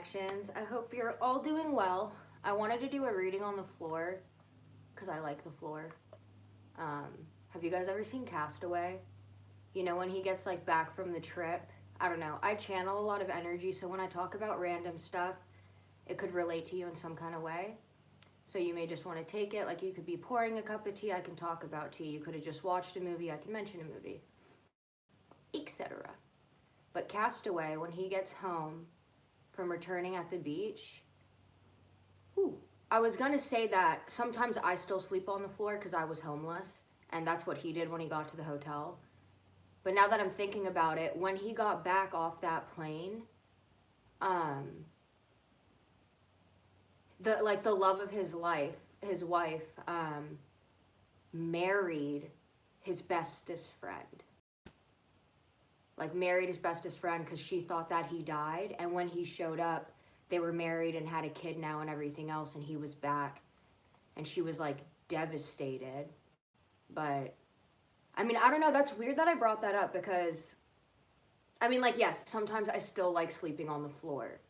connections. I hope you're all doing well. I wanted to do a reading on the floor because I like the floor. Have you guys ever seen Castaway? You know, when he gets like back from the trip? I don't know. I channel a lot of energy, so when I talk about random stuff, it could relate to you in some kind of way. So you may just want to take it, like you could be pouring a cup of tea, I can talk about tea. You could have just watched a movie, I can mention a movie, etc. But Castaway, when he gets home from returning at the beach, I was gonna say that sometimes I still sleep on the floor because I was homeless, and that's what he did when he got to the hotel. But now that I'm thinking about it, when he got back off that plane, the love of his life, his wife, married his bestest friend. Like married his bestest friend because she thought that he died, and when he showed up, they were married and had a kid now and everything else, and he was back, and she was like devastated. But I mean, I don't know, that's weird that I brought that up because I mean, like, yes, sometimes I still like sleeping on the floor.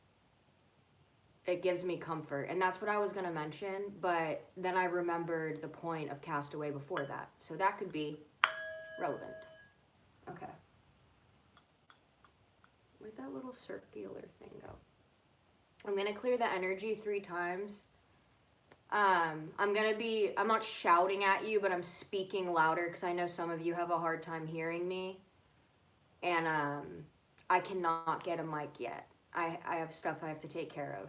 It gives me comfort, and that's what I was gonna mention, but then I remembered the point of Castaway before that, so that could be relevant. Okay. Where'd that little circular thing go? I'm gonna clear the energy 3 times. I'm not shouting at you, but I'm speaking louder because I know some of you have a hard time hearing me. And I cannot get a mic yet. I have stuff I have to take care of.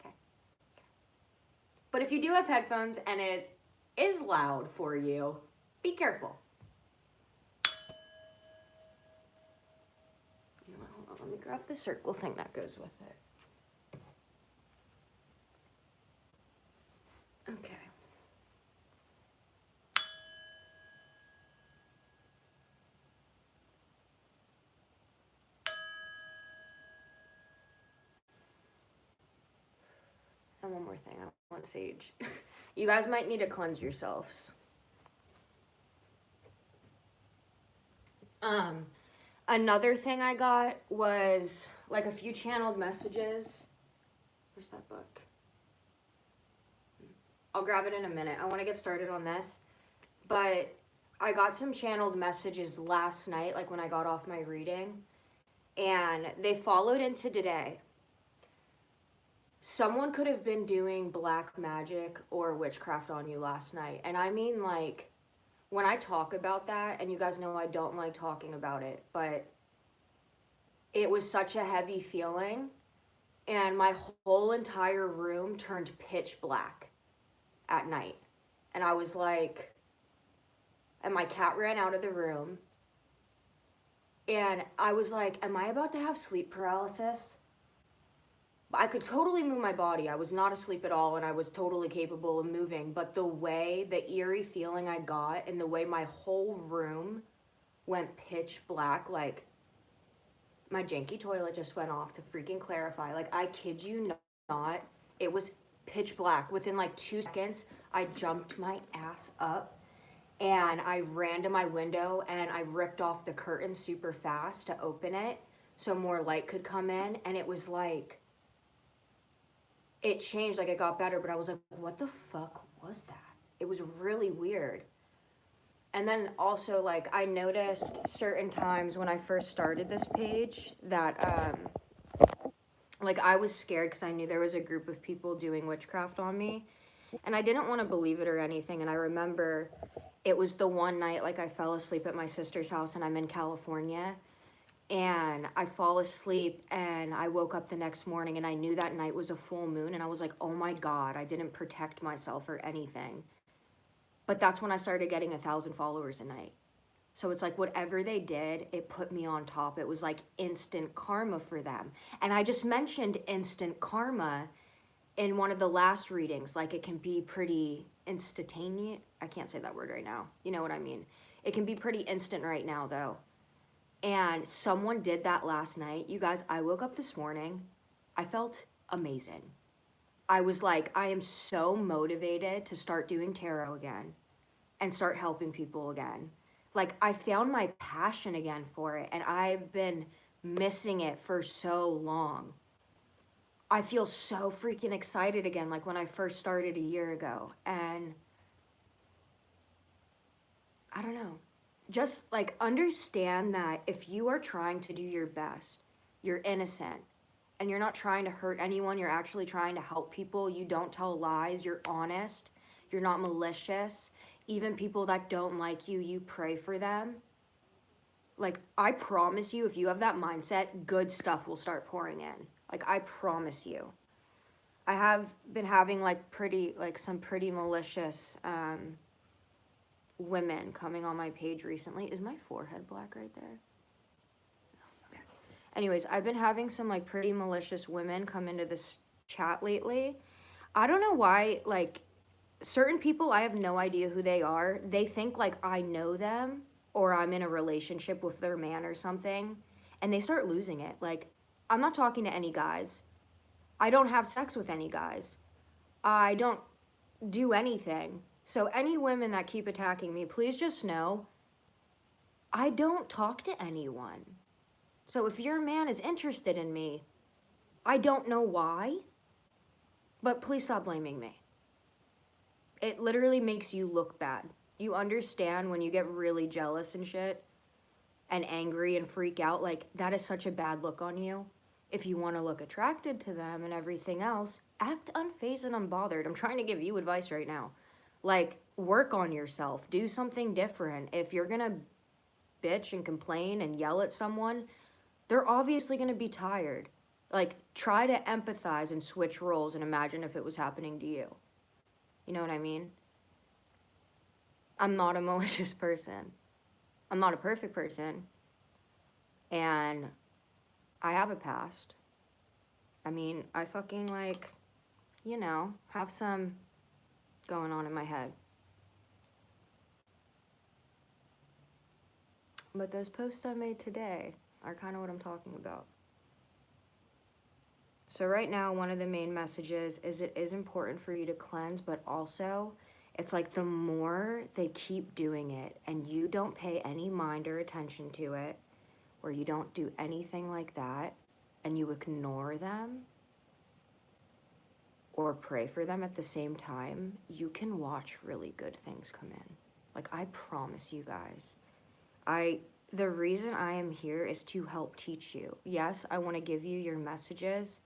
Okay. But if you do have headphones and it is loud for you, be careful. You know what, hold on, let me grab the circle thing that goes with it. Okay. And one more thing, I want sage. You guys might need to cleanse yourselves. Another thing I got was like a few channeled messages. Where's that book? I'll grab it in a minute. I want to get started on this. But I got some channeled messages last night, like when I got off my reading, and they followed into today. Someone could have been doing black magic or witchcraft on you last night. And I mean, like, when I talk about that, and you guys know I don't like talking about it, but it was such a heavy feeling, and my whole entire room turned pitch black at night. And I was like, and my cat ran out of the room, and I was like, am I about to have sleep paralysis? I could totally move my body. I was not asleep at all, and I was totally capable of moving, but the way, the eerie feeling I got, and the way my whole room went pitch black, like, my janky toilet just went off to freaking clarify. Like, I kid you not, it was pitch black. Within like 2 seconds, I jumped my ass up, and I ran to my window, and I ripped off the curtain super fast to open it so more light could come in, and it was like, it changed, like it got better, but I was like, what the fuck was that? It was really weird. And then also, like, I noticed certain times when I first started this page that, like, I was scared because I knew there was a group of people doing witchcraft on me, and I didn't want to believe it or anything. And I remember it was the one night, like, I fell asleep at my sister's house, and I'm in California, and I fall asleep, and I woke up the next morning, and I knew that night was a full moon, and I was like, oh my God, I didn't protect myself or anything. But that's when I started getting 1,000 followers a night. So it's like whatever they did, it put me on top. It was like instant karma for them. And I just mentioned instant karma in one of the last readings. Like, it can be pretty instantaneous. I can't say that word right now. You know what I mean? It can be pretty instant right now, though. And someone did that last night. You guys, I woke up this morning. I felt amazing. I was like, I am so motivated to start doing tarot again and start helping people again. Like, I found my passion again for it, and I've been missing it for so long. I feel so freaking excited again, like when I first started a year ago. And I don't know, just like understand that if you are trying to do your best, you're innocent and you're not trying to hurt anyone, you're actually trying to help people. You don't tell lies, you're honest, you're not malicious. Even people that don't like you pray for them. Like, I promise you, if you have that mindset, good stuff will start pouring in. Like, I promise you. I have been having like some pretty malicious women coming on my page recently. Is my forehead black right there? Okay. Anyways, I've been having some like pretty malicious women come into this chat lately. I don't know why, like, certain people, I have no idea who they are. They think like I know them or I'm in a relationship with their man or something, and they start losing it. Like, I'm not talking to any guys. I don't have sex with any guys. I don't do anything. So any women that keep attacking me, please just know I don't talk to anyone. So if your man is interested in me, I don't know why, but please stop blaming me. It literally makes you look bad. You understand when you get really jealous and shit and angry and freak out, like that is such a bad look on you. If you want to look attracted to them and everything else, act unfazed and unbothered. I'm trying to give you advice right now. Like, work on yourself. Do something different. If you're going to bitch and complain and yell at someone, they're obviously going to be tired. Like, try to empathize and switch roles and imagine if it was happening to you. You know what I mean? I'm not a malicious person. I'm not a perfect person. And I have a past. I mean, I fucking, like, you know, have some going on in my head. But those posts I made today are kind of what I'm talking about. So right now, one of the main messages is it is important for you to cleanse, but also it's like the more they keep doing it and you don't pay any mind or attention to it, or you don't do anything like that, and you ignore them or pray for them at the same time, you can watch really good things come in. Like, I promise you guys. The reason I am here is to help teach you. Yes, I want to give you your messages,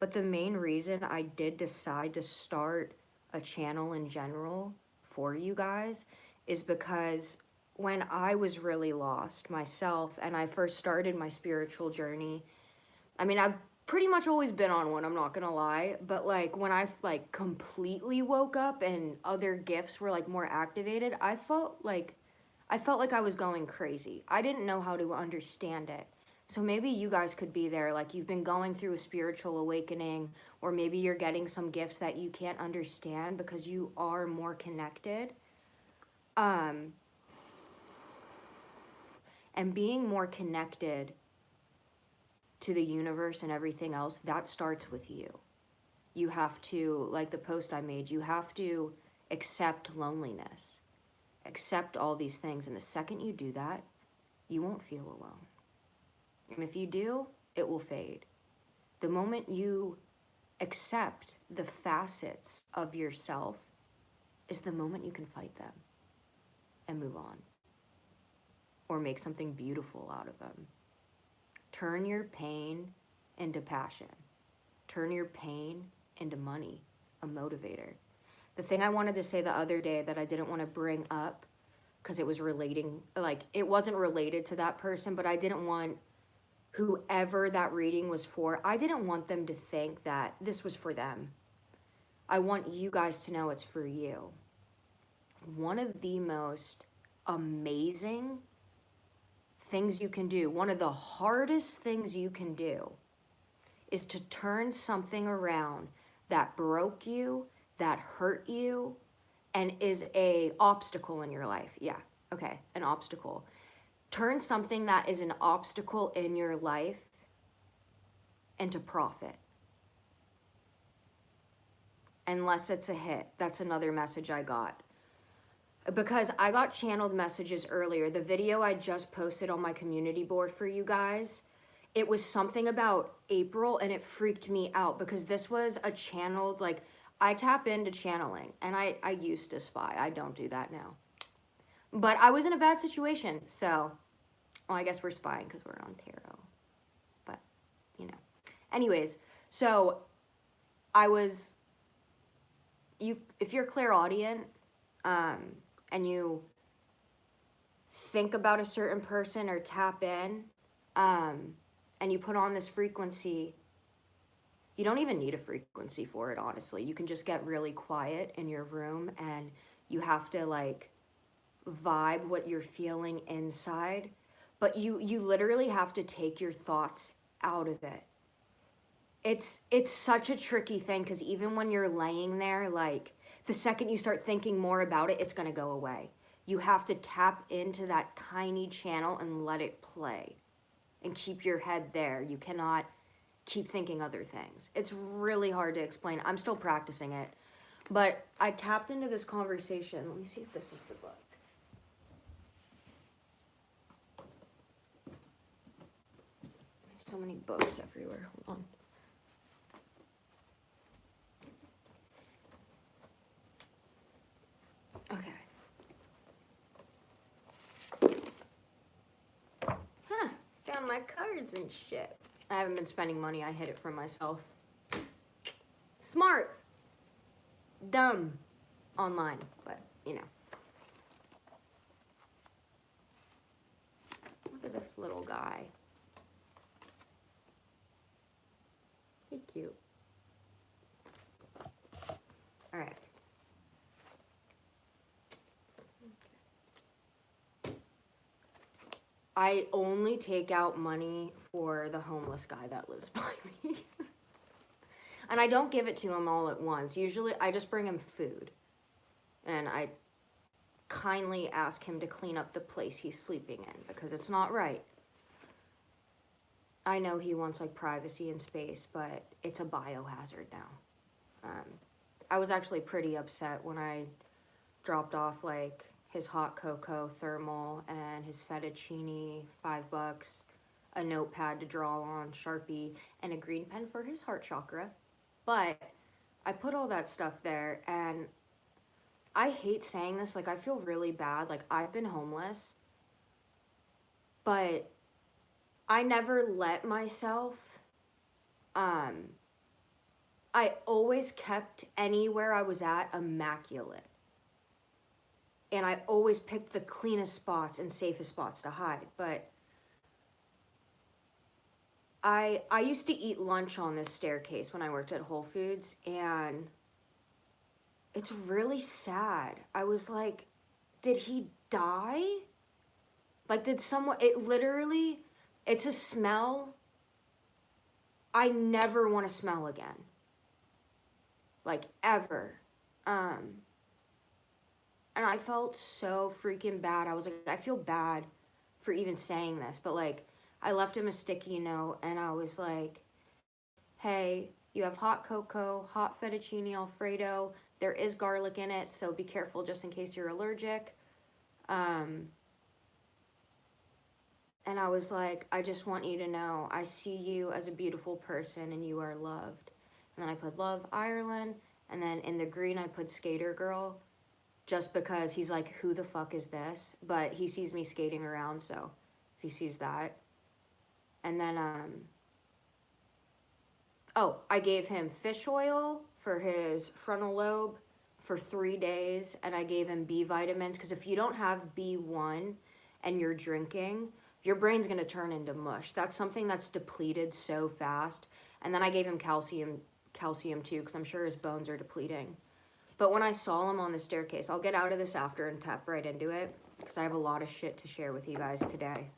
but the main reason I did decide to start a channel in general for you guys is because when I was really lost myself and I first started my spiritual journey, I mean, I've pretty much always been on one, I'm not gonna lie, but like when I like completely woke up and other gifts were like more activated, I felt like I was going crazy. I didn't know how to understand it. So maybe you guys could be there, like you've been going through a spiritual awakening, or maybe you're getting some gifts that you can't understand because you are more connected. And being more connected to the universe and everything else, that starts with you. You have to, like the post I made, you have to accept loneliness, accept all these things. And the second you do that, you won't feel alone. And if you do, it will fade. The moment you accept the facets of yourself is the moment you can fight them and move on, or make something beautiful out of them. Turn your pain into passion. Turn your pain into money, a motivator. The thing I wanted to say the other day that I didn't want to bring up because it was relating, like it wasn't related to that person, but I didn't want whoever that reading was for, I didn't want them to think that this was for them. I want you guys to know it's for you. One of the most amazing things you can do, one of the hardest things you can do, is to turn something around that broke you, that hurt you, and is a obstacle in your life. Yeah, okay, an obstacle. Turn something that is an obstacle in your life into profit. Unless it's a hit. That's another message I got. Because I got channeled messages earlier. The video I just posted on my community board for you guys, it was something about April, and it freaked me out because this was a channeled, like, I tap into channeling, and I used to spy. I don't do that now. But I was in a bad situation, so, well, I guess we're spying because we're on tarot. But, you know. Anyways, so I was, if you're clairaudient, and you think about a certain person or tap in, and you put on this frequency, you don't even need a frequency for it, honestly. You can just get really quiet in your room, and you have to, like, vibe what you're feeling inside, but you literally have to take your thoughts out of it. It's such a tricky thing, because even when you're laying there, like, the second you start thinking more about it, it's going to go away. You have to tap into that tiny channel and let it play and keep your head there. You cannot keep thinking other things. It's really hard to explain. I'm still practicing it, but I tapped into this conversation. Let me see if this is the book. So many books everywhere. Hold on. Okay. Huh. Found my cards and shit. I haven't been spending money. I hid it from myself. Smart. Dumb. Online. But, you know. Look at this little guy. He's cute. All right. I only take out money for the homeless guy that lives by me. And I don't give it to him all at once. Usually I just bring him food. And I kindly ask him to clean up the place he's sleeping in, because it's not right. I know he wants, like, privacy and space, but it's a biohazard now. I was actually pretty upset when I dropped off, like, his hot cocoa thermal and his fettuccine, $5, a notepad to draw on, Sharpie, and a green pen for his heart chakra. But I put all that stuff there, and I hate saying this, like, I feel really bad. Like, I've been homeless, but I never let myself, I always kept anywhere I was at immaculate. And I always picked the cleanest spots and safest spots to hide. But I used to eat lunch on this staircase when I worked at Whole Foods, and it's really sad. I was like, did he die? Like, did someone, it's a smell I never want to smell again. Like, ever. And I felt so freaking bad. I was like, I feel bad for even saying this, but, like, I left him a sticky note, and I was like, hey, you have hot cocoa, hot fettuccine Alfredo. There is garlic in it, so be careful just in case you're allergic. And I was like, I just want you to know, I see you as a beautiful person, and you are loved. And then I put love, Ireland, and then in the green I put skater girl, just because he's like, who the fuck is this? But he sees me skating around, so if he sees that. And then, oh, I gave him fish oil for his frontal lobe for 3 days, and I gave him B vitamins, because if you don't have B1 and you're drinking, your brain's going to turn into mush. That's something that's depleted so fast. And then I gave him calcium too, because I'm sure his bones are depleting. But when I saw him on the staircase, I'll get out of this after and tap right into it, because I have a lot of shit to share with you guys today,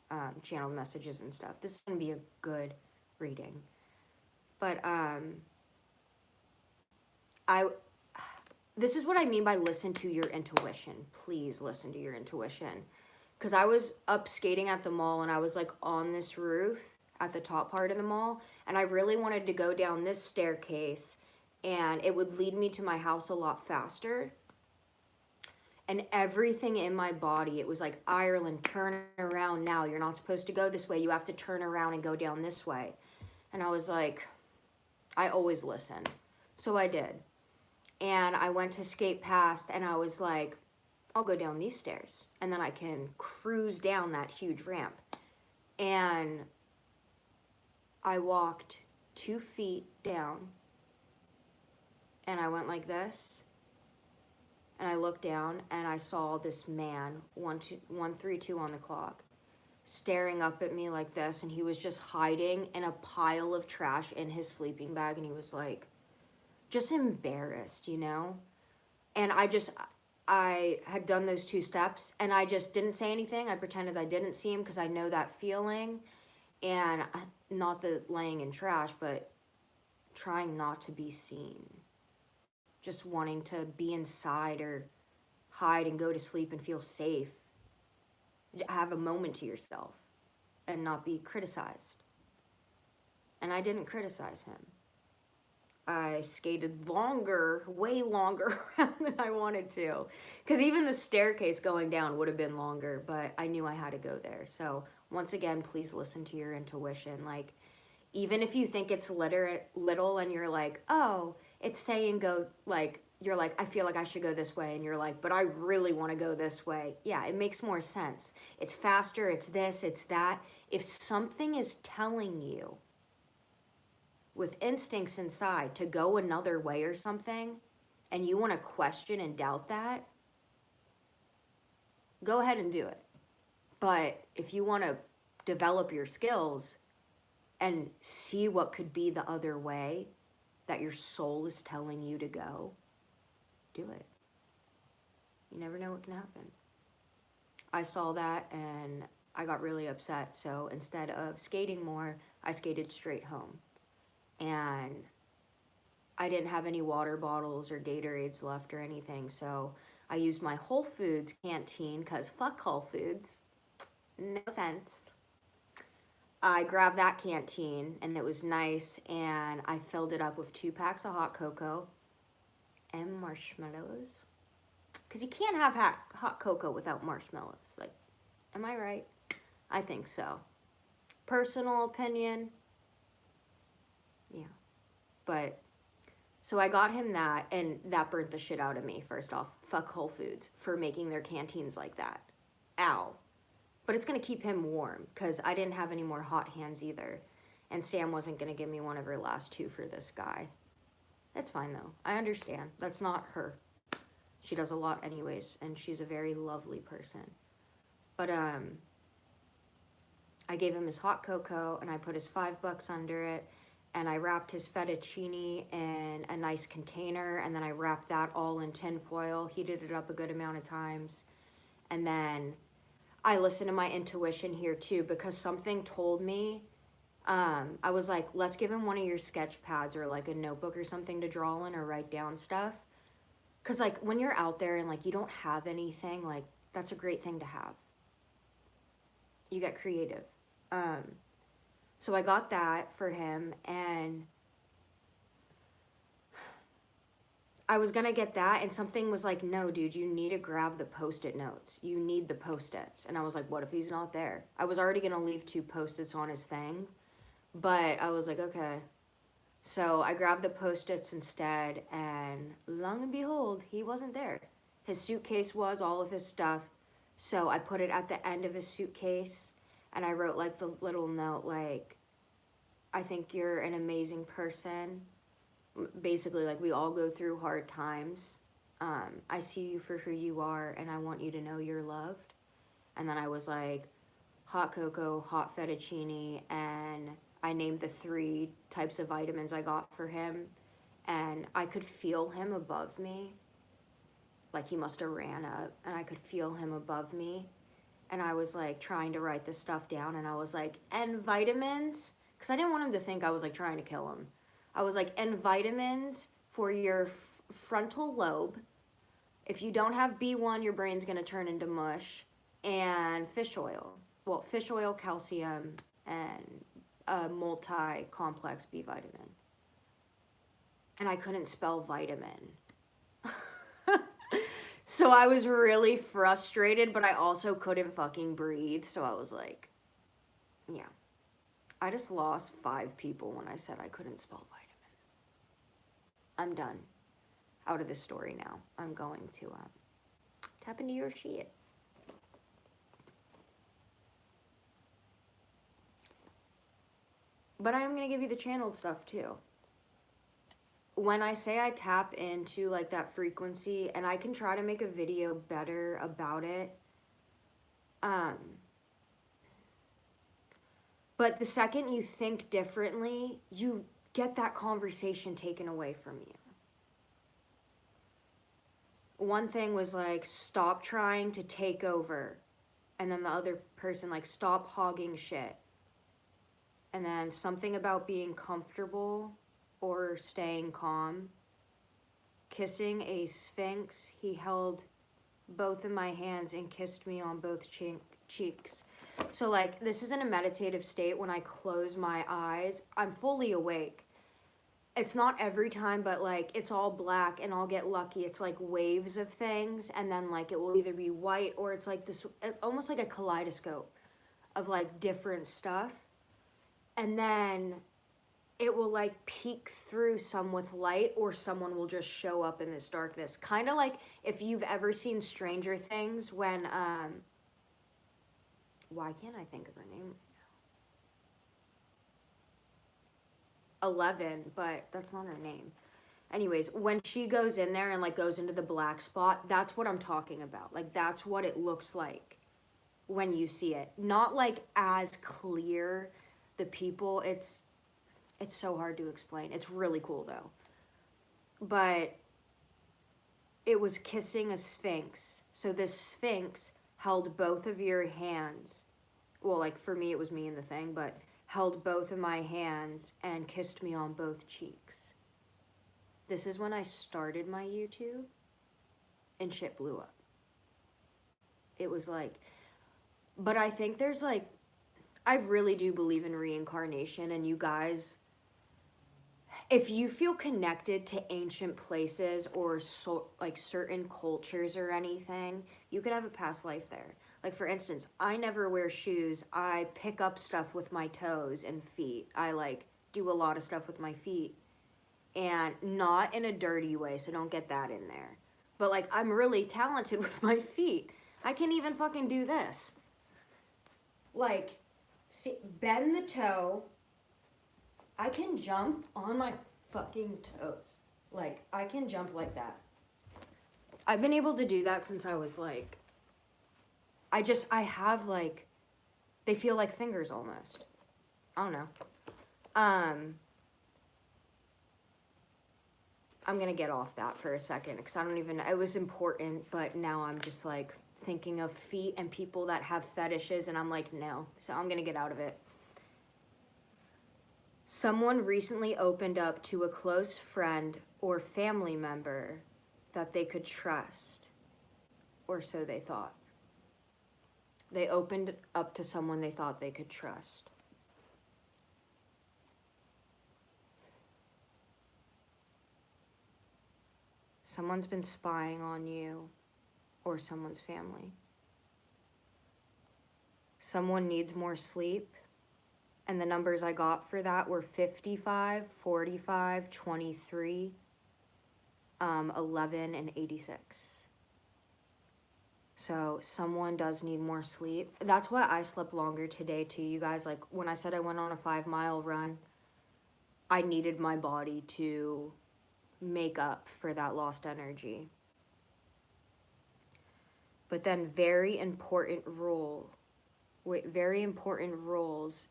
channeled messages and stuff. This is going to be a good reading. But this is what I mean by listen to your intuition. Please listen to your intuition. Because I was up skating at the mall, and I was, like, on this roof at the top part of the mall, and I really wanted to go down this staircase, and it would lead me to my house a lot faster. And everything in my body, it was like, Ireland, turn around now. You're not supposed to go this way. You have to turn around and go down this way. And I was like, I always listen. So I did. And I went to skate past and I was like, I'll go down these stairs and then I can cruise down that huge ramp. And I walked 2 feet down and I went like this. And I looked down and I saw this man, 132 on the clock, staring up at me like this. And he was just hiding in a pile of trash in his sleeping bag. And he was like, just embarrassed, you know? And I had done those 2 steps and I just didn't say anything. I pretended I didn't see him because I know that feeling. And not the laying in trash, but trying not to be seen. Just wanting to be inside or hide and go to sleep and feel safe. Have a moment to yourself and not be criticized. And I didn't criticize him. I skated longer, way longer around than I wanted to. Because even the staircase going down would have been longer, but I knew I had to go there. So once again, please listen to your intuition. Like, even if you think it's little and you're like, oh, it's saying go, like, you're like, I feel like I should go this way. And you're like, but I really want to go this way. Yeah, it makes more sense. It's faster, it's this, it's that. If something is telling you with instincts inside to go another way or something, and you want to question and doubt that, go ahead and do it. But if you want to develop your skills and see what could be the other way that your soul is telling you to go, do it. You never know what can happen. I saw that and I got really upset. So instead of skating more, I skated straight home. And I didn't have any water bottles or Gatorades left or anything. So I used my Whole Foods canteen, because fuck Whole Foods. No offense. I grabbed that canteen and it was nice, and I filled it up with 2 packs of hot cocoa and marshmallows. Because you can't have hot cocoa without marshmallows. Like, am I right? I think so. Personal opinion. Yeah. But, so I got him that, and that burnt the shit out of me, first off. Fuck Whole Foods for making their canteens like that. Ow. But it's going to keep him warm, because I didn't have any more hot hands either. And Sam wasn't going to give me one of her last 2 for this guy. That's fine, though. I understand. That's not her. She does a lot anyways, and she's a very lovely person. But, I gave him his hot cocoa, and I put his $5 under it, and I wrapped his fettuccine in a nice container, and then I wrapped that all in tin foil, heated it up a good amount of times, and then I listened to my intuition here too, because something told me, I was like, let's give him one of your sketch pads or like a notebook or something to draw in or write down stuff. Because like when you're out there and like you don't have anything, like that's a great thing to have. You get creative. So I got that for him, and I was gonna get that, and something was like, no, dude, you need to grab the Post-it notes. You need the Post-its. And I was like, what if he's not there? I was already gonna leave 2 Post-its on his thing, but I was like, okay. So I grabbed the Post-its instead, and long and behold, he wasn't there. His suitcase was, all of his stuff. So I put it at the end of his suitcase, and I wrote like the little note, like, I think you're an amazing person. Basically, like, we all go through hard times. I see you for who you are, and I want you to know you're loved. And then I was like, hot cocoa, hot fettuccine, and I named the 3 types of vitamins I got for him. And I could feel him above me. Like, he must have ran up, and I could feel him above me. And I was like trying to write this stuff down, and I was like, and vitamins? Because I didn't want him to think I was like trying to kill him. I was like, and vitamins for your frontal lobe. If you don't have B1, your brain's going to turn into mush. And fish oil. Well, fish oil, calcium, and a multi-complex B vitamin. And I couldn't spell vitamin. So I was really frustrated, but I also couldn't fucking breathe. So I was like, yeah. I just lost 5 people when I said I couldn't spell vitamin. I'm done. Out of this story now. I'm going to tap into your shit. But I am going to give you the channeled stuff too. When I say I tap into like that frequency, and I can try to make a video better about it, but the second you think differently, you get that conversation taken away from you. One thing was like, stop trying to take over. And then the other person, like, stop hogging shit. And then something about being comfortable or staying calm. Kissing a sphinx, he held both of my hands and kissed me on both cheeks. So like, this is in a meditative state. When I close my eyes, I'm fully awake. It's not every time, but like, it's all black and I'll get lucky. It's like waves of things, and then like it will either be white or it's like this, it's almost like a kaleidoscope of like different stuff. And then it will like peek through some with light, or someone will just show up in this darkness. Kind of like if you've ever seen Stranger Things when, why can't I think of her name? 11, but that's not her name. Anyways, when she goes in there and like goes into the black spot, that's what I'm talking about. Like, that's what it looks like when you see it. Not like as clear, the people, it's so hard to explain. It's really cool though. But it was kissing a sphinx. So this sphinx held both of your hands. Well, like for me, it was me and the thing, but held both of my hands and kissed me on both cheeks. This is when I started my YouTube and shit blew up. It was like, but I think there's like, I really do believe in reincarnation, and you guys, if you feel connected to ancient places or like certain cultures or anything, you could have a past life there. Like for instance, I never wear shoes. I pick up stuff with my toes and feet. I like do a lot of stuff with my feet, and not in a dirty way, so don't get that in there. But like, I'm really talented with my feet. I can even fucking do this. Like, see, bend the toe. I can jump on my fucking toes. Like, I can jump like that. I've been able to do that since I was like, I have like, they feel like fingers almost. I don't know. I'm gonna get off that for a second, because I don't even, it was important, but now I'm just like thinking of feet and people that have fetishes, and I'm like, no. So I'm gonna get out of it. Someone recently opened up to a close friend or family member that they could trust, or so they thought. They opened up to someone they thought they could trust. Someone's been spying on you or someone's family. Someone needs more sleep, and the numbers I got for that were 55, 45, 23, 11, and 86. So someone does need more sleep. That's why I slept longer today too, you guys. Like when I said I went on a 5-mile run, I needed my body to make up for that lost energy. But then very important rules,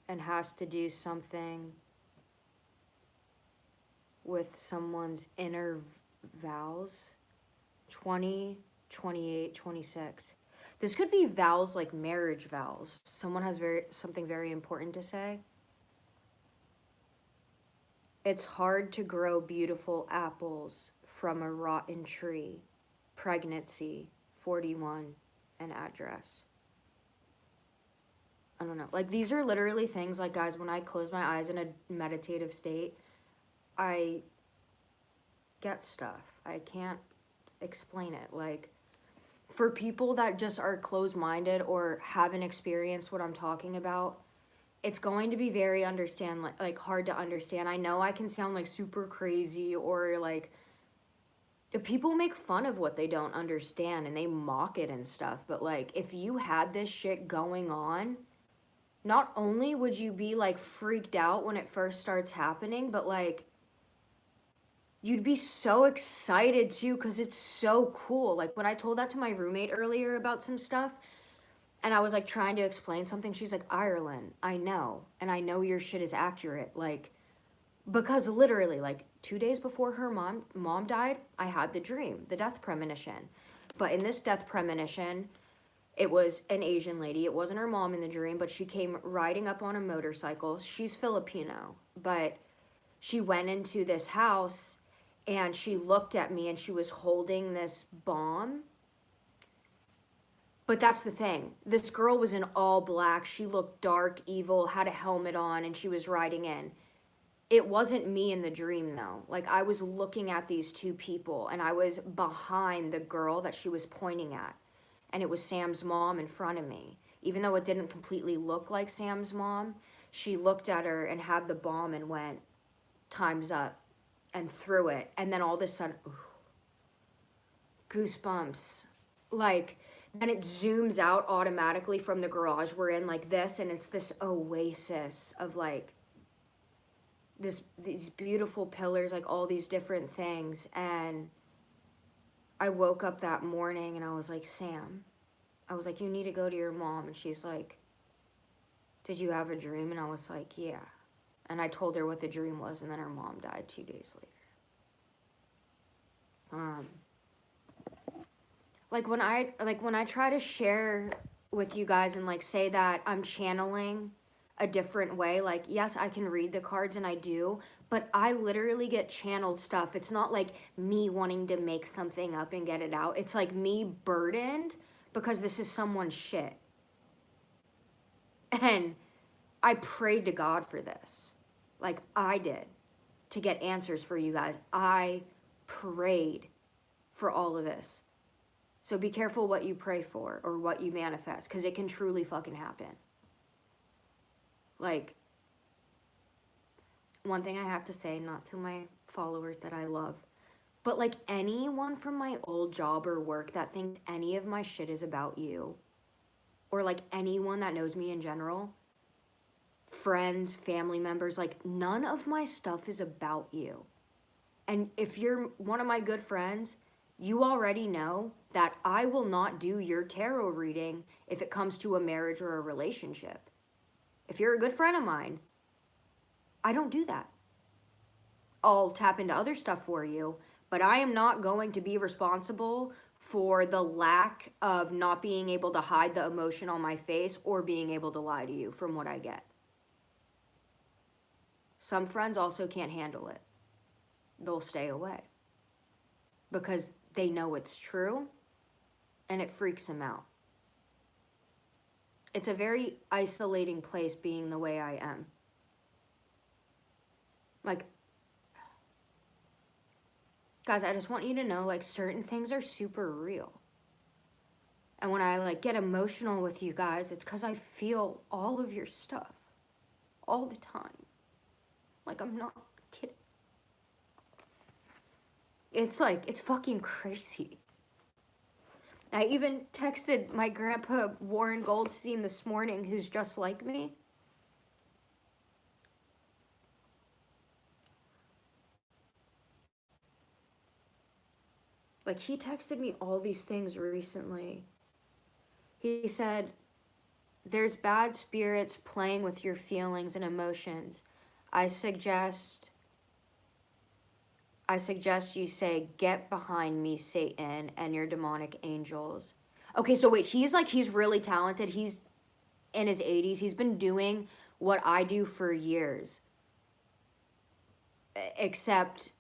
and has to do something with someone's inner vows. 20, 28, 26. This could be vows like marriage vows. Someone has something very important to say. It's hard to grow beautiful apples from a rotten tree. Pregnancy, 41, and address. I don't know. Like, these are literally things, like, guys, when I close my eyes in a meditative state, I get stuff. I can't explain it. Like, For people that just are closed-minded or haven't experienced what I'm talking about, it's going to be very like hard to understand. I know I can sound like super crazy, or like people make fun of what they don't understand and they mock it and stuff, but like if you had this shit going on, not only would you be like freaked out when it first starts happening, but like you'd be so excited too because it's so cool. Like when I told that to my roommate earlier about some stuff, and I was like trying to explain something, she's like, Ireland, I know, and I know your shit is accurate. Like, because literally, like 2 days before her mom died, I had the dream, the death premonition. But in this death premonition, it was an Asian lady. It wasn't her mom in the dream, but she came riding up on a motorcycle. She's Filipino, but she went into this house and she looked at me and she was holding this bomb. But that's the thing. This girl was in all black. She looked dark, evil, had a helmet on, and she was riding in. It wasn't me in the dream though. Like I was looking at these two people and I was behind the girl that she was pointing at. And it was Sam's mom in front of me. Even though it didn't completely look like Sam's mom, she looked at her and had the bomb and went, time's up, and threw it. And then all of a sudden, ooh, goosebumps. Like, then it zooms out automatically from the garage we're in like this, and it's this oasis of like, these beautiful pillars, like all these different things. And I woke up that morning and I was like, Sam, I was like, you need to go to your mom. And she's like, did you have a dream? And I was like, yeah. And I told her what the dream was, and then her mom died 2 days later. Like when I try to share with you guys and like say that I'm channeling a different way, like yes, I can read the cards and I do, but I literally get channeled stuff. It's not like me wanting to make something up and get it out. It's like me burdened because this is someone's shit. And I prayed to God for this. Like I did, to get answers for you guys. I prayed for all of this. So be careful what you pray for or what you manifest, because it can truly fucking happen. Like, one thing I have to say, not to my followers that I love, but like anyone from my old job or work that thinks any of my shit is about you, or like anyone that knows me in general, friends, family members, like none of my stuff is about you. And if you're one of my good friends, you already know that I will not do your tarot reading if it comes to a marriage or a relationship. If you're a good friend of mine, I don't do that. I'll tap into other stuff for you, but I am not going to be responsible for the lack of not being able to hide the emotion on my face or being able to lie to you from what I get. Some friends also can't handle it. They'll stay away because they know it's true and it freaks them out. It's a very isolating place being the way I am. Like, guys, I just want you to know, like, certain things are super real. And when I, like, get emotional with you guys, it's because I feel all of your stuff all the time. Like, I'm not kidding. It's like, it's fucking crazy. I even texted my grandpa, Warren Goldstein, this morning, who's just like me. Like, he texted me all these things recently. He said, there's bad spirits playing with your feelings and emotions. I suggest you say, get behind me, Satan, and your demonic angels. Okay, so wait, he's really talented. He's in his 80s. He's been doing what I do for years. Except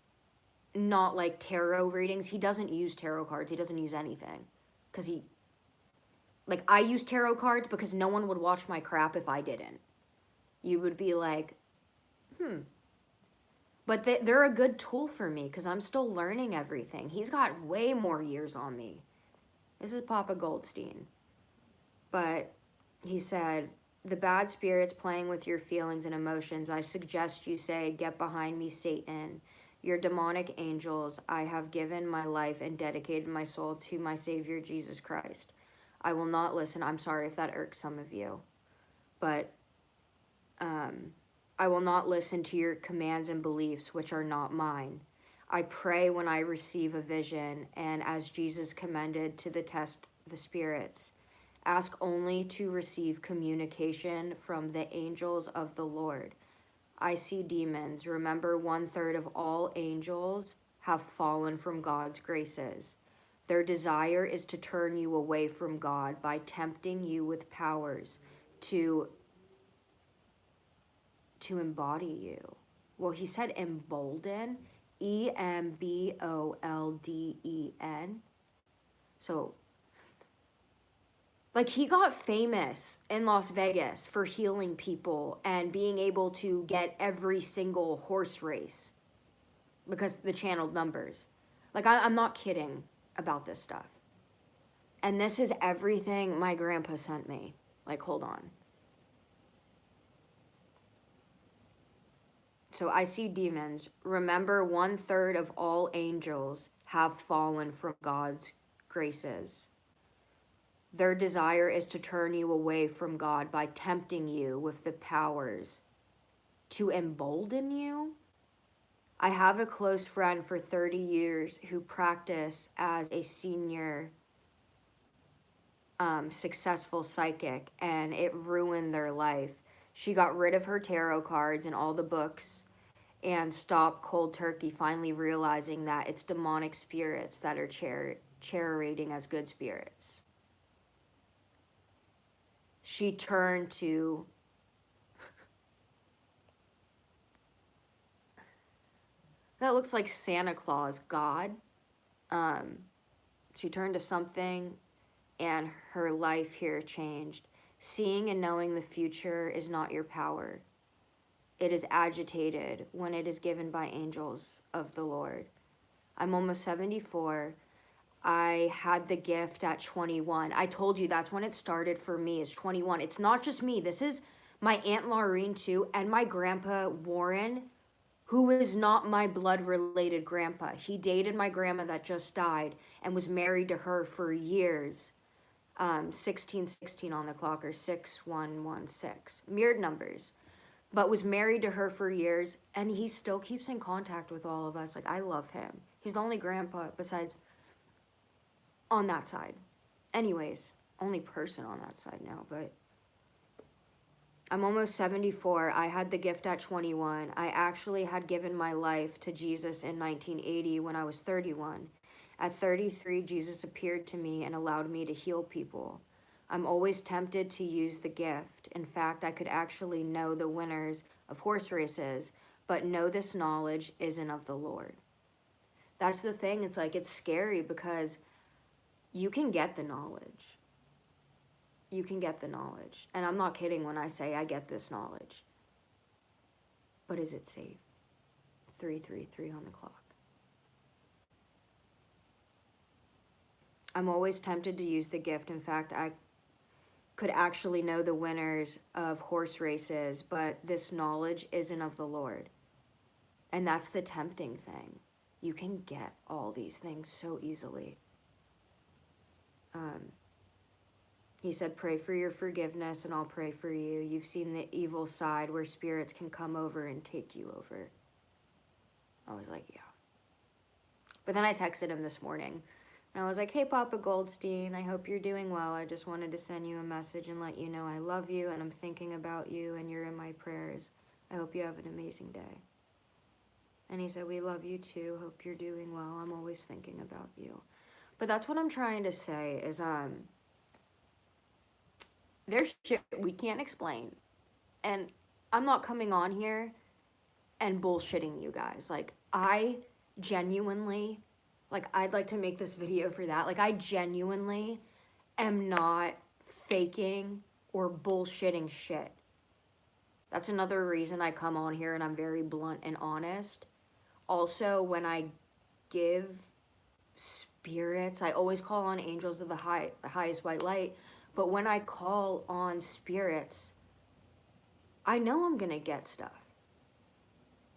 not like tarot readings. He doesn't use tarot cards. He doesn't use anything. Because like, I use tarot cards because no one would watch my crap if I didn't. You would be like, But they're a good tool for me because I'm still learning everything. He's got way more years on me. This is Papa Goldstein. But he said, the bad spirits playing with your feelings and emotions, I suggest you say, get behind me, Satan. Your demonic angels, I have given my life and dedicated my soul to my Savior, Jesus Christ. I will not listen. I'm sorry if that irks some of you. But I will not listen to your commands and beliefs, which are not mine. I pray when I receive a vision, and as Jesus commended to the test the spirits, ask only to receive communication from the angels of the Lord. I see demons. Remember, 1/3 of all angels have fallen from God's graces. Their desire is to turn you away from God by tempting you with powers to embody you. Well, he said embolden, EMBOLDEN. So, like, he got famous in Las Vegas for healing people and being able to get every single horse race because the channeled numbers. Like, I'm not kidding about this stuff. And this is everything my grandpa sent me. Like, hold on. So I see demons. Remember, 1/3 of all angels have fallen from God's graces. Their desire is to turn you away from God by tempting you with the powers to embolden you. I have a close friend for 30 years who practiced as a senior successful psychic, and it ruined their life. She got rid of her tarot cards and all the books and stopped cold turkey, finally realizing that it's demonic spirits that are charitting as good spirits. She turned to that looks like Santa Claus, God. She turned to something and her life here changed. Seeing and knowing the future is not your power. It is agitated when it is given by angels of the Lord. I'm almost 74. I had the gift at 21. I told you that's when it started for me, is 21. It's not just me. This is my Aunt Laureen too, and my grandpa Warren, who is not my blood-related grandpa. He dated my grandma that just died and was married to her for years. 1616 on the clock, or 6116. Mirrored numbers. But was married to her for years, and he still keeps in contact with all of us. Like, I love him. He's the only grandpa besides on that side. Anyways, only person on that side now, but I'm almost 74. I had the gift at 21. I actually had given my life to Jesus in 1980 when I was 31. At 33, Jesus appeared to me and allowed me to heal people. I'm always tempted to use the gift. In fact, I could actually know the winners of horse races, but know this knowledge isn't of the Lord. That's the thing. It's like, it's scary because you can get the knowledge. You can get the knowledge. And I'm not kidding when I say I get this knowledge. But is it safe? 333 on the clock. I'm always tempted to use the gift. In fact, I could actually know the winners of horse races, but this knowledge isn't of the Lord. And that's the tempting thing. You can get all these things so easily. He said, pray for your forgiveness and I'll pray for you. You've seen the evil side where spirits can come over and take you over. I was like, yeah. But then I texted him this morning. And I was like, hey, Papa Goldstein, I hope you're doing well. I just wanted to send you a message and let you know I love you and I'm thinking about you and you're in my prayers. I hope you have an amazing day. And he said, we love you too. Hope you're doing well. I'm always thinking about you. But that's what I'm trying to say is, there's shit we can't explain. And I'm not coming on here and bullshitting you guys. Like, I genuinely, like, I'd like to make this video for that. Like, I genuinely am not faking or bullshitting shit. That's another reason I come on here and I'm very blunt and honest. Also, when I give spirits. I always call on angels of the highest white light. But when I call on spirits, I know I'm going to get stuff.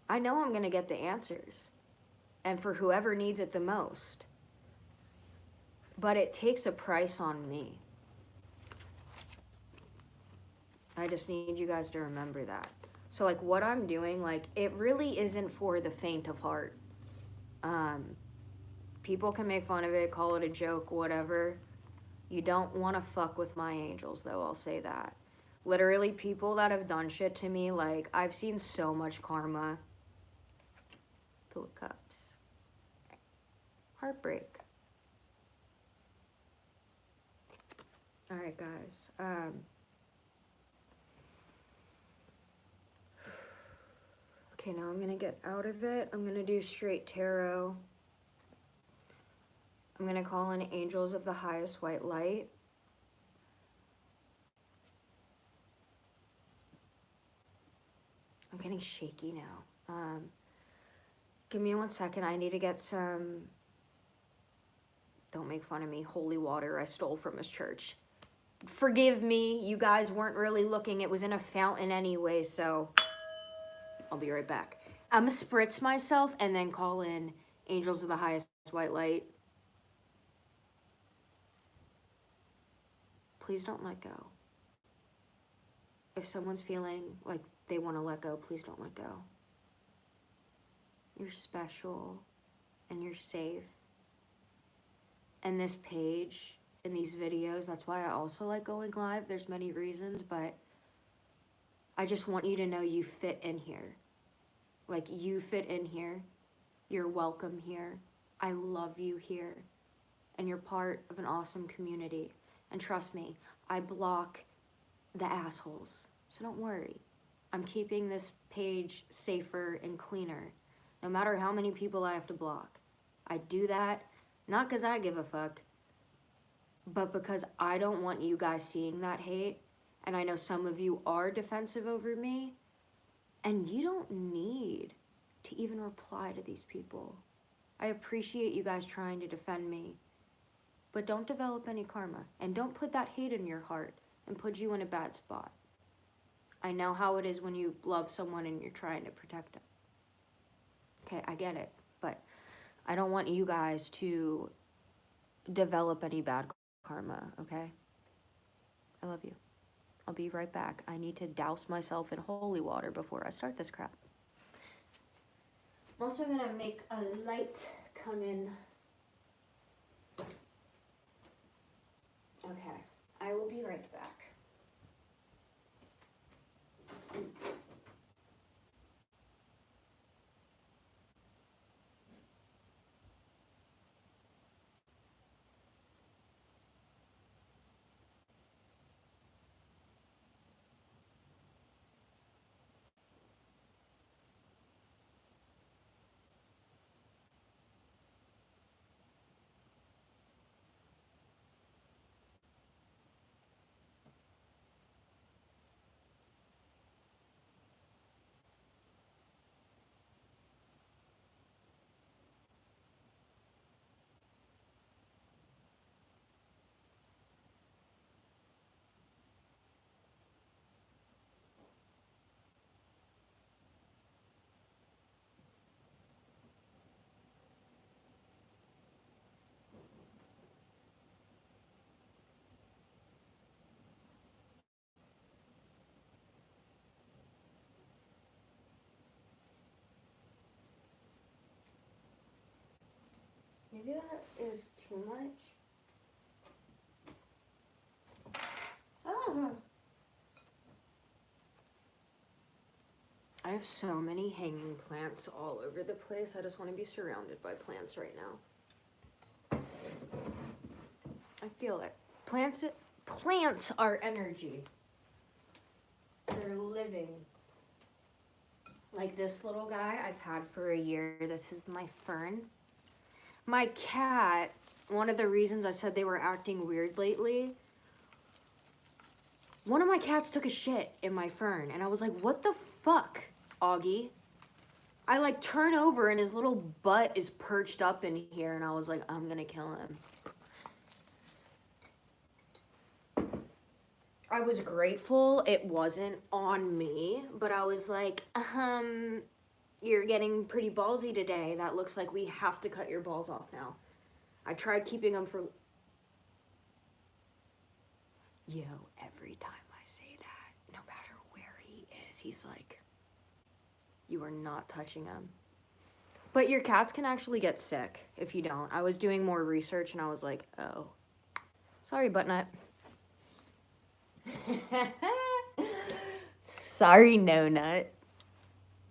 I know I'm going to get the answers. And for whoever needs it the most. But it takes a price on me. I just need you guys to remember that. So like what I'm doing, like it really isn't for the faint of heart. People can make fun of it, call it a joke, whatever. You don't want to fuck with my angels though, I'll say that. Literally people that have done shit to me, like I've seen so much karma. Two of Cups. Heartbreak. Alright guys, okay, now I'm going to get out of it. I'm going to do straight tarot. I'm going to call in angels of the highest white light. I'm getting shaky now. Give me 1 second. I need to get some, don't make fun of me, holy water I stole from his church. Forgive me. You guys weren't really looking. It was in a fountain anyway, so I'll be right back. I'm going to spritz myself and then call in angels of the highest white light. Please don't let go. If someone's feeling like they want to let go, please don't let go. You're special and you're safe. And this page and these videos, that's why I also like going live. There's many reasons, but I just want you to know you fit in here. Like you fit in here. You're welcome here. I love you here. And you're part of an awesome community. And trust me, I block the assholes. So don't worry. I'm keeping this page safer and cleaner. No matter how many people I have to block. I do that, not because I give a fuck, but because I don't want you guys seeing that hate. And I know some of you are defensive over me. And you don't need to even reply to these people. I appreciate you guys trying to defend me. But don't develop any karma. And don't put that hate in your heart and put you in a bad spot. I know how it is when you love someone and you're trying to protect them. Okay, I get it. But I don't want you guys to develop any bad karma, okay? I love you. I'll be right back. I need to douse myself in holy water before I start this crap. I'm also gonna make a light come in. Okay, I will be right back. Maybe that is too much. Oh. I have so many hanging plants all over the place. I just want to be surrounded by plants right now. I feel it. Plants are energy. They're living. Like this little guy I've had for a year. This is my fern. My cat, one of the reasons I said they were acting weird lately, one of my cats took a shit in my fern. And I was like, what the fuck, Augie? I like turn over and his little butt is perched up in here, and I was like, I'm gonna kill him. I was grateful it wasn't on me, but I was like, you're getting pretty ballsy today. That looks like we have to cut your balls off now. I tried keeping them for... Yo, every time I say that, no matter where he is, he's like, you are not touching him. But your cats can actually get sick if you don't. I was doing more research and I was like, oh. Sorry, butt nut. Sorry, no nut.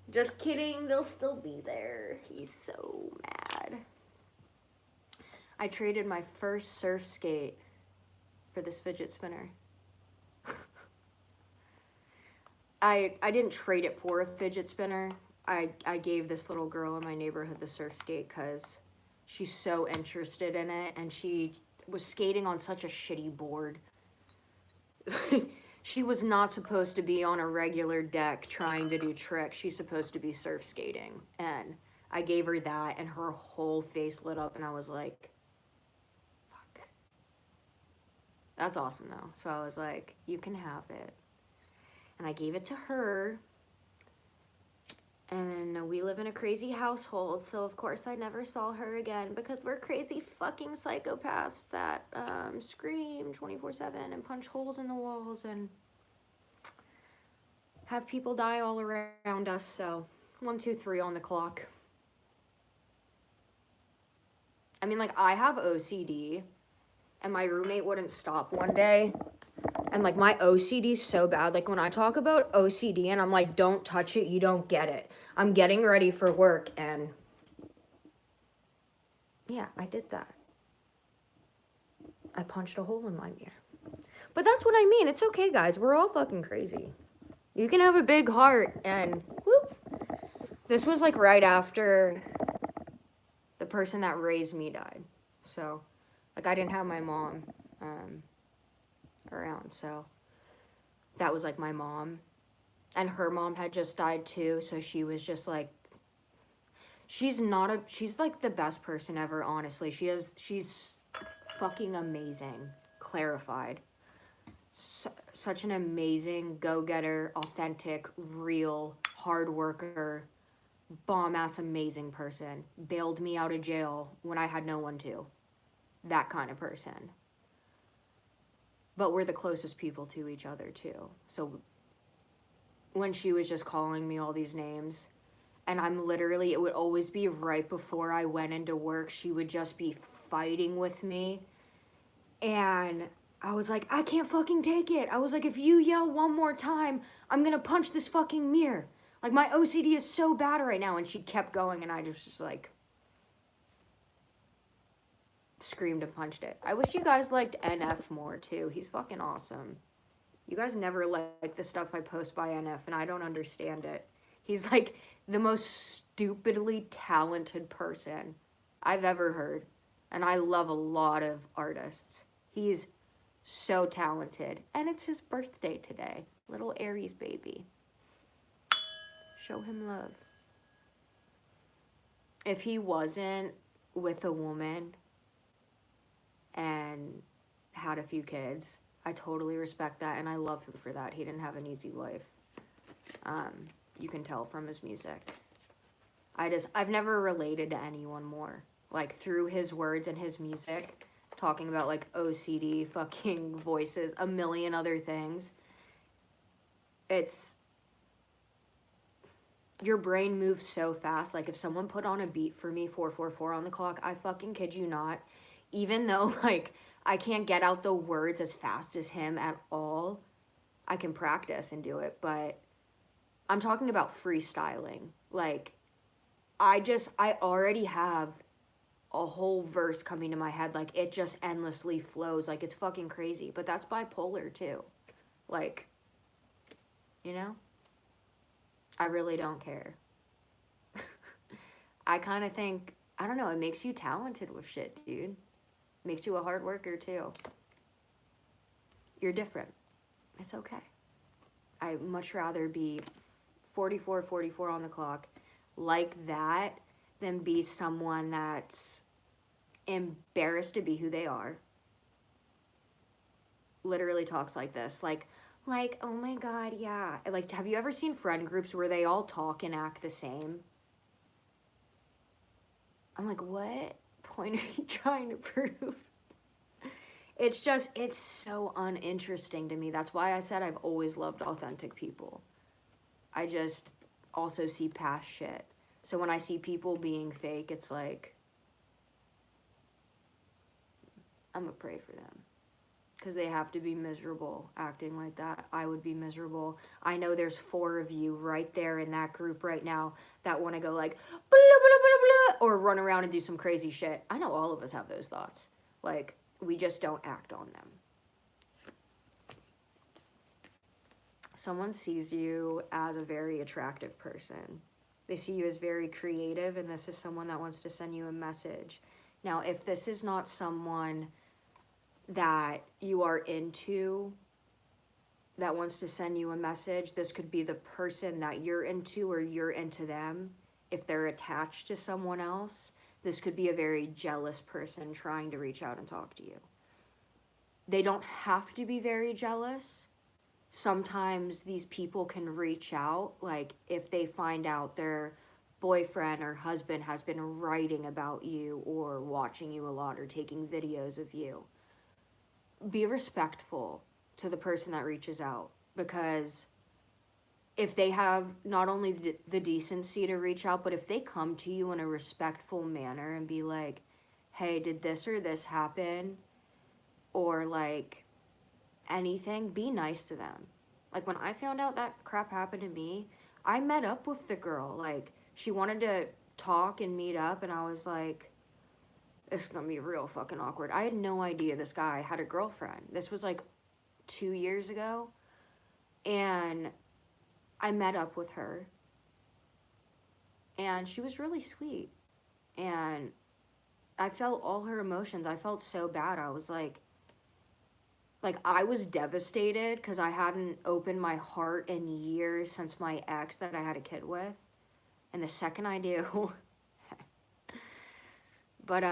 Just kidding, they'll still be there. He's so mad. I traded my first surf skate for this fidget spinner. I didn't trade it for a fidget spinner. I gave this little girl in my neighborhood the surf skate because she's so interested in it, and she was skating on such a shitty board. She was not supposed to be on a regular deck trying to do tricks. She's supposed to be surf skating. And I gave her that, and her whole face lit up, and I was like, fuck. That's awesome, though. So I was like, you can have it. And I gave it to her. And we live in a crazy household, so of course I never saw her again because we're crazy fucking psychopaths that scream 24/7 and punch holes in the walls and have people die all around us. So 1, 2, 3 on the clock. I mean, like, I have OCD, and my roommate wouldn't stop one day. And, like, my OCD's so bad. Like, when I talk about OCD and I'm like, don't touch it, you don't get it. I'm getting ready for work, and yeah, I did that. I punched a hole in my mirror. But that's what I mean. It's okay, guys. We're all fucking crazy. You can have a big heart, and whoop. This was, like, right after the person that raised me died. So, like, I didn't have my mom around, so that was like my mom, and her mom had just died too, so she was just like, she's like the best person ever, honestly. She's fucking amazing. Clarified. Such an amazing go-getter, authentic, real, hard worker, bomb-ass amazing person. Bailed me out of jail when I had no one to. That kind of person. But we're the closest people to each other, too. So when she was just calling me all these names, and I'm literally, it would always be right before I went into work, she would just be fighting with me. And I was like, I can't fucking take it. I was like, if you yell one more time, I'm gonna punch this fucking mirror. Like, my OCD is so bad right now. And she kept going, and I just like, screamed and punched it. I wish you guys liked NF more too. He's fucking awesome. You guys never like the stuff I post by NF, and I don't understand it. He's like the most stupidly talented person I've ever heard. And I love a lot of artists. He's so talented. And it's his birthday today. Little Aries baby. Show him love. If he wasn't with a woman and had a few kids, I totally respect that, and I love him for that. He didn't have an easy life. You can tell from his music. I've never related to anyone more. Like, through his words and his music, talking about, like, OCD, fucking voices, a million other things. It's... Your brain moves so fast. Like, if someone put on a beat for me, 444 on the clock, I fucking kid you not, even though, like, I can't get out the words as fast as him at all, I can practice and do it, but I'm talking about freestyling. Like, I already have a whole verse coming to my head. Like, it just endlessly flows. Like, it's fucking crazy, but that's bipolar too. Like, you know? I really don't care. I kind of think, I don't know, it makes you talented with shit, dude. Makes you a hard worker, too. You're different. It's okay. I'd much rather be 44 on the clock, like that than be someone that's embarrassed to be who they are. Literally talks like this, like, oh my God, yeah. Like, have you ever seen friend groups where they all talk and act the same? I'm like, what point are you trying to prove? It's just, it's so uninteresting to me. That's why I said I've always loved authentic people. I just also see past shit. So when I see people being fake, it's like, I'm gonna pray for them. Because they have to be miserable acting like that. I would be miserable. I know there's 4 of you right there in that group right now that want to go like, blah, blah, blah, blah, or run around and do some crazy shit. I know all of us have those thoughts. Like, we just don't act on them. Someone sees you as a very attractive person. They see you as very creative, and this is someone that wants to send you a message. Now, if this is not someone that you are into that wants to send you a message, this could be the person that you're into or you're into them. If they're attached to someone else, this could be a very jealous person trying to reach out and talk to you. They don't have to be very jealous. Sometimes these people can reach out, like if they find out their boyfriend or husband has been writing about you or watching you a lot or taking videos of you. Be respectful to the person that reaches out, because if they have not only the decency to reach out, but if they come to you in a respectful manner and be like, hey, did this or this happen? Or like anything, be nice to them. Like when I found out that crap happened to me, I met up with the girl. Like she wanted to talk and meet up, and I was like, it's gonna be real fucking awkward. I had no idea this guy had a girlfriend. This was like 2 years ago. And I met up with her. And she was really sweet. And I felt all her emotions. I felt so bad. I was like I was devastated because I hadn't opened my heart in years since my ex that I had a kid with. And the second I do, but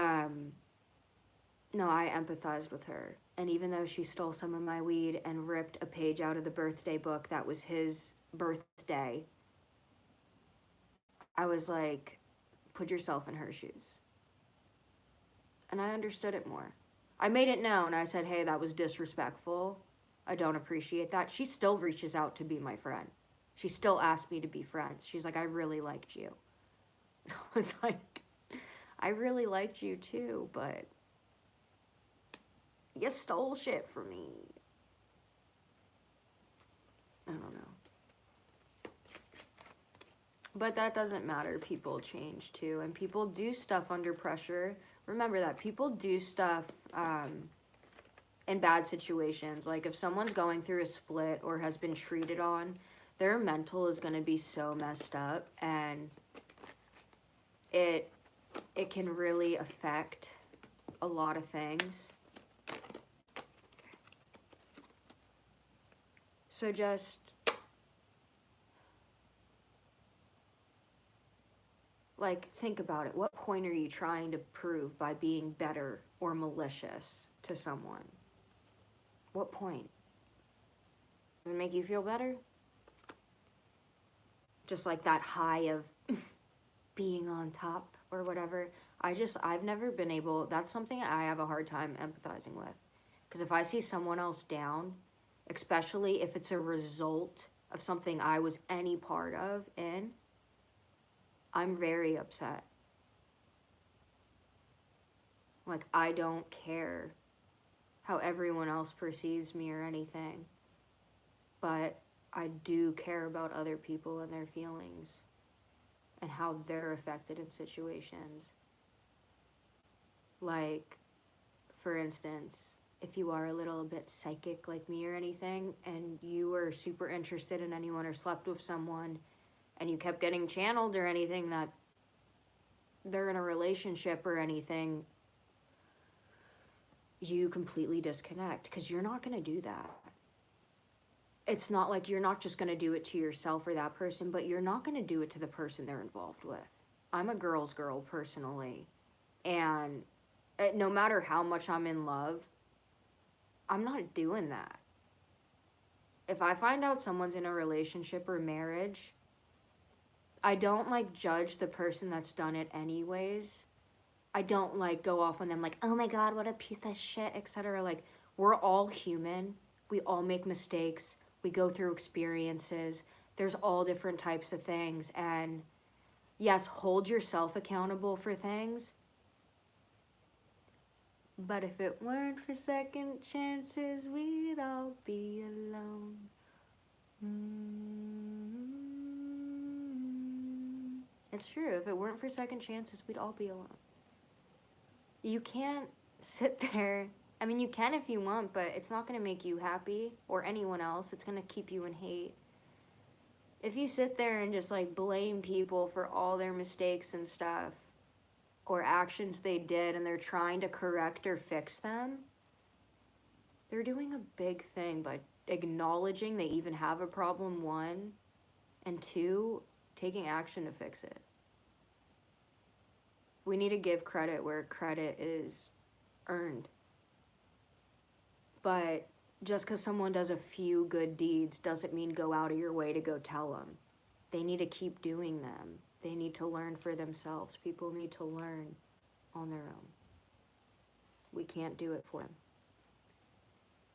no, I empathized with her. And even though she stole some of my weed and ripped a page out of the birthday book that was his birthday, I was like, put yourself in her shoes. And I understood it more. I made it known. I said, hey, that was disrespectful. I don't appreciate that. She still reaches out to be my friend. She still asked me to be friends. She's like, I really liked you. I was like, I really liked you too, but you stole shit from me. I don't know. But that doesn't matter. People change too. And people do stuff under pressure. Remember that. People do stuff in bad situations. Like if someone's going through a split or has been treated on, their mental is going to be so messed up. And it can really affect a lot of things. So just like think about it. What point are you trying to prove by being better or malicious to someone? What point? Does it make you feel better? Just like that high of being on top or whatever. I've never been able, that's something I have a hard time empathizing with. Because if I see someone else down, especially if it's a result of something I was any part of in, I'm very upset. Like, I don't care how everyone else perceives me or anything. But I do care about other people and their feelings and how they're affected in situations. Like, for instance, if you are a little bit psychic like me or anything, and you were super interested in anyone or slept with someone, and you kept getting channeled or anything that they're in a relationship or anything, you completely disconnect because you're not going to do that. it's not like you're not just going to do it to yourself or that person, but you're not going to do it to the person they're involved with. I'm a girl's girl personally, and no matter how much I'm in love, I'm not doing that. If I find out someone's in a relationship or marriage, I don't like judge the person that's done it anyways. I don't like go off on them like, oh my God, what a piece of shit, etc. Like, we're all human. We all make mistakes. We go through experiences. There's all different types of things. And yes, hold yourself accountable for things. But if it weren't for second chances, we'd all be alone. It's true. If it weren't for second chances, we'd all be alone. You can't sit there. I mean, you can if you want, but it's not going to make you happy or anyone else. It's going to keep you in hate. If you sit there and just like blame people for all their mistakes and stuff or actions they did and they're trying to correct or fix them, they're doing a big thing by acknowledging they even have a problem, one, and two, taking action to fix it. We need to give credit where credit is earned. But just because someone does a few good deeds doesn't mean go out of your way to go tell them. They need to keep doing them. They need to learn for themselves. People need to learn on their own. We can't do it for them.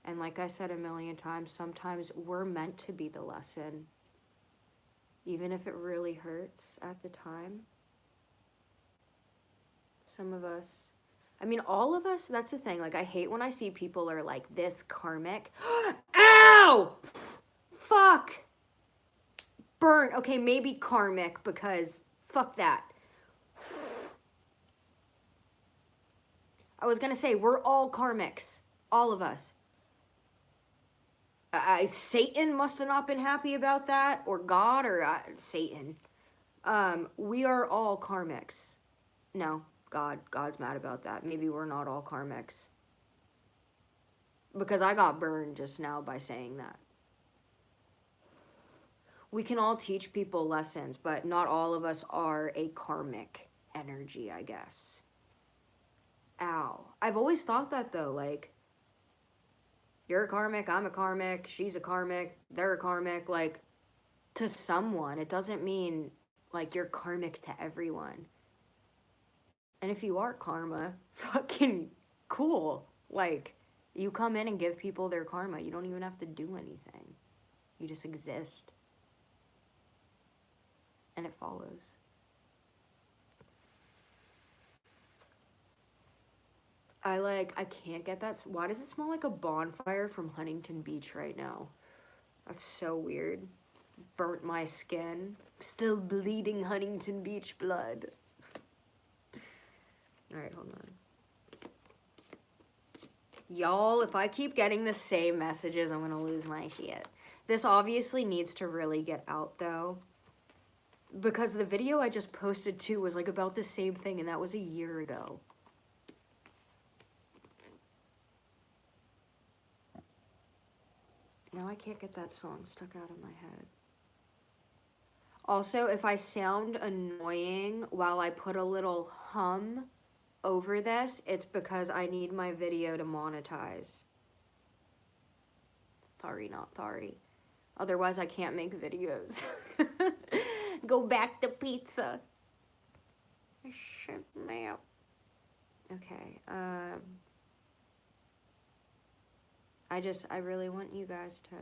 And like I said a million times, sometimes we're meant to be the lesson. Even if it really hurts at the time. Some of us, I mean, all of us, that's the thing. Like, I hate when I see people are like, this karmic. Ow! Fuck! Burn. Okay, maybe karmic because fuck that. I was gonna say, we're all karmics. All of us. Satan must have not been happy about that, or God, or Satan. We are all karmics. No. God's mad about that. Maybe we're not all karmics. Because I got burned just now by saying that. We can all teach people lessons, but not all of us are a karmic energy, I guess. Ow. I've always thought that though, like, you're a karmic, I'm a karmic, she's a karmic, they're a karmic, like, to someone. It doesn't mean, like, you're karmic to everyone. And if you are karma, fucking cool. Like, you come in and give people their karma. You don't even have to do anything. You just exist. And it follows. I can't get that. Why does it smell like a bonfire from Huntington Beach right now? That's so weird. Burnt my skin. Still bleeding Huntington Beach blood. Alright, hold on. Y'all, if I keep getting the same messages, I'm gonna lose my shit. This obviously needs to really get out, though. Because the video I just posted, too, was, like, about the same thing, and that was a year ago. Now I can't get that song stuck out of my head. Also, if I sound annoying while I put a little hum over this, it's because I need my video to monetize. Sorry, not sorry. Otherwise, I can't make videos. Go back to pizza. Shit, man. Okay, I really want you guys to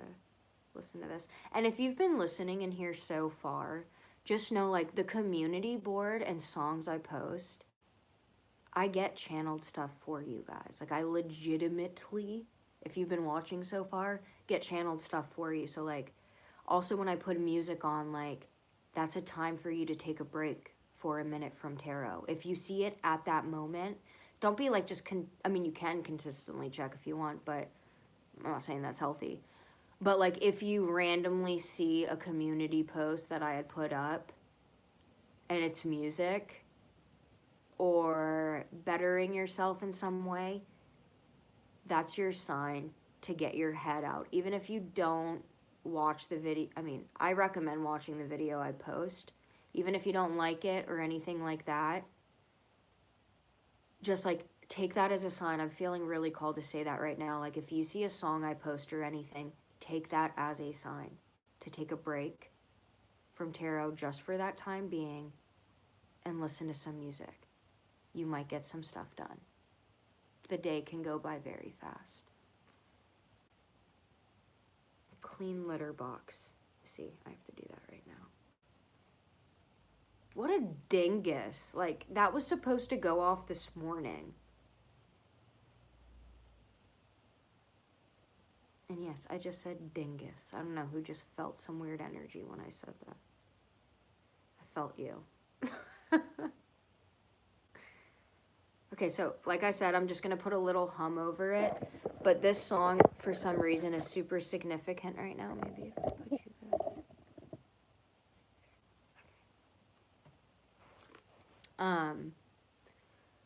listen to this. And if you've been listening in here so far, just know, like, the community board and songs I post, I get channeled stuff for you guys. Like, I legitimately, if you've been watching so far, get channeled stuff for you. So, like, also when I put music on, like, that's a time for you to take a break for a minute from tarot. If you see it at that moment, don't be like just, I mean, you can consistently check if you want, but I'm not saying that's healthy. But, like, if you randomly see a community post that I had put up and it's music or bettering yourself in some way, that's your sign to get your head out. Even if you don't watch the video. I mean, I recommend watching the video I post. Even if you don't like it or anything like that, just like take that as a sign. I'm feeling really called to say that right now. Like if you see a song I post or anything, take that as a sign to take a break from tarot just for that time being and listen to some music. You might get some stuff done. The day can go by very fast. Clean litter box. See, I have to do that right now. What a dingus. Like, that was supposed to go off this morning. And yes, I just said dingus. I don't know who just felt some weird energy when I said that. I felt you. Okay, so like I said, I'm just going to put a little hum over it. But this song, for some reason, is super significant right now. Maybe if I put you guys.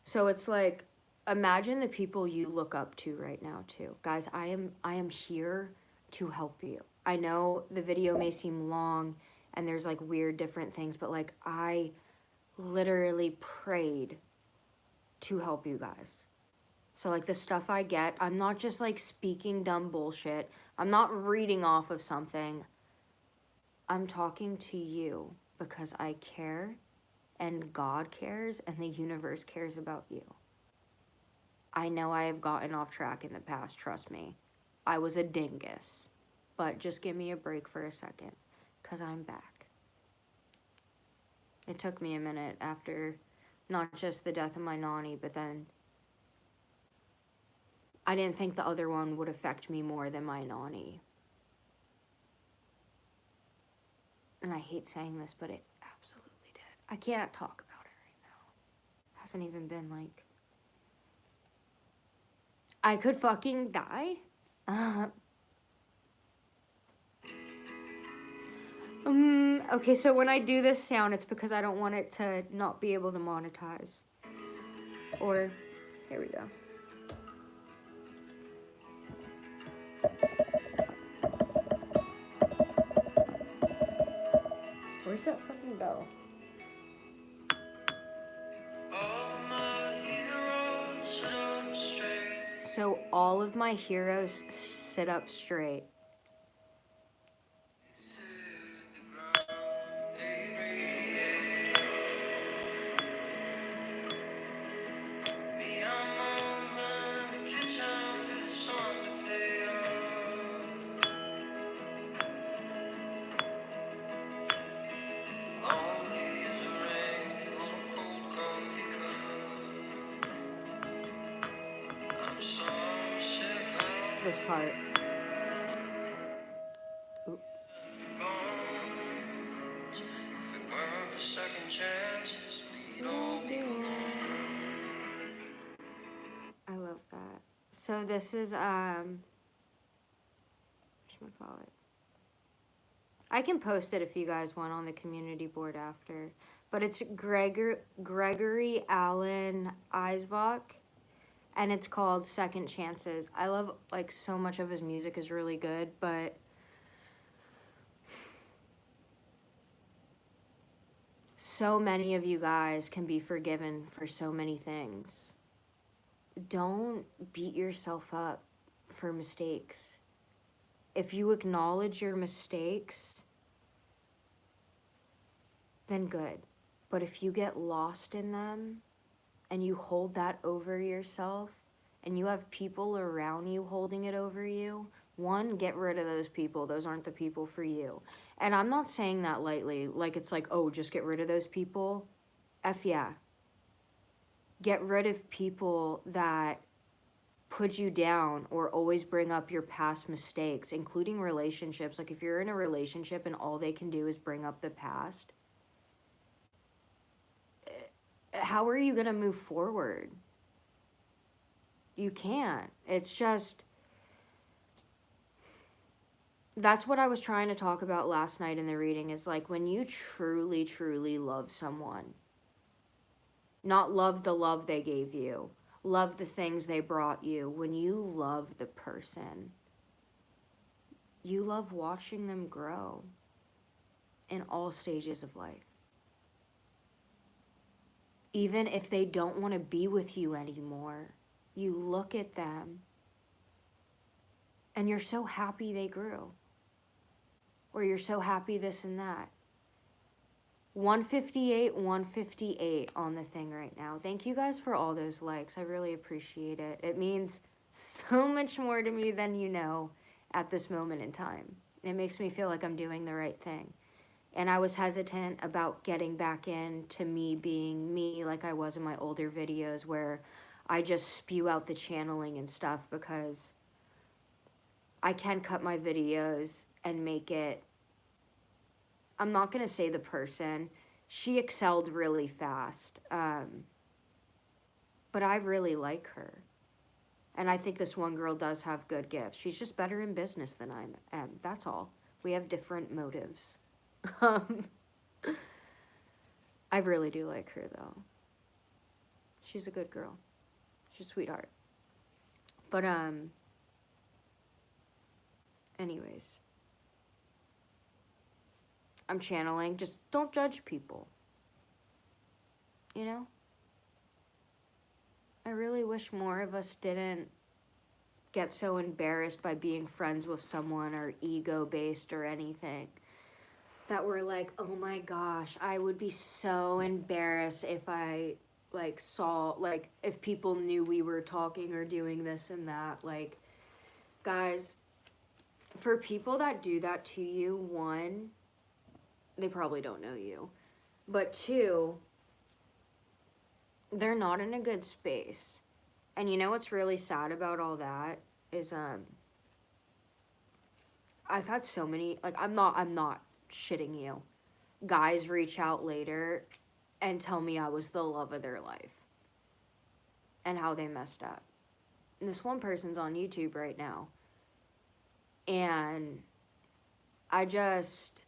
So it's like, imagine the people you look up to right now, too. Guys, I am here to help you. I know the video may seem long and there's like weird different things, but like I literally prayed to help you guys. So like the stuff I get, I'm not just like speaking dumb bullshit. I'm not reading off of something. I'm talking to you because I care and God cares and the universe cares about you. I know I have gotten off track in the past, trust me. I was a dingus. But just give me a break for a second, because I'm back. It took me a minute after not just the death of my nanny, but then I didn't think the other one would affect me more than my nanny. And I hate saying this, but it absolutely did. I can't talk about it right now. It hasn't even been like... I could fucking die. Okay, so when I do this sound, it's because I don't want it to not be able to monetize. Or, here we go. Where's that fucking bell? So all of my heroes sit up straight. This part. Oop. I love that. So this is whatchamacallit. I can post it if you guys want on the community board after. But it's Gregory Alan Eisvach. And it's called Second Chances. I love, like, so much of his music is really good, but so many of you guys can be forgiven for so many things. Don't beat yourself up for mistakes. If you acknowledge your mistakes, then good. But if you get lost in them, and you hold that over yourself, and you have people around you holding it over you, one, get rid of those people. Those aren't the people for you. And I'm not saying that lightly, like it's like, oh, just get rid of those people. F yeah. Get rid of people that put you down or always bring up your past mistakes, including relationships. Like if you're in a relationship and all they can do is bring up the past, how are you going to move forward? You can't. It's just, that's what I was trying to talk about last night in the reading, is like when you truly, truly love someone, not love the love they gave you, love the things they brought you. When you love the person, you love watching them grow in all stages of life. Even if they don't want to be with you anymore, you look at them and you're so happy they grew. Or you're so happy this and that. 158 on the thing right now. Thank you guys for all those likes. I really appreciate it. It means so much more to me than you know at this moment in time. It makes me feel like I'm doing the right thing. And I was hesitant about getting back into me being me like I was in my older videos where I just spew out the channeling and stuff, because I can cut my videos and make it, I'm not going to say the person, she excelled really fast, but I really like her. And I think this one girl does have good gifts. She's just better in business than I am. That's all. We have different motives. I really do like her, though. She's a good girl. She's a sweetheart. But, anyways. I'm channeling. Just don't judge people. You know? I really wish more of us didn't get so embarrassed by being friends with someone or ego-based or anything, that we're like, oh my gosh, I would be so embarrassed if I like saw, like if people knew we were talking or doing this and that. Like, guys, for people that do that to you, one, they probably don't know you, but two, they're not in a good space. And you know what's really sad about all that is I've had so many, like, I'm not shitting you, guys reach out later and tell me I was the love of their life and how they messed up. And this one person's on YouTube right now, and I just,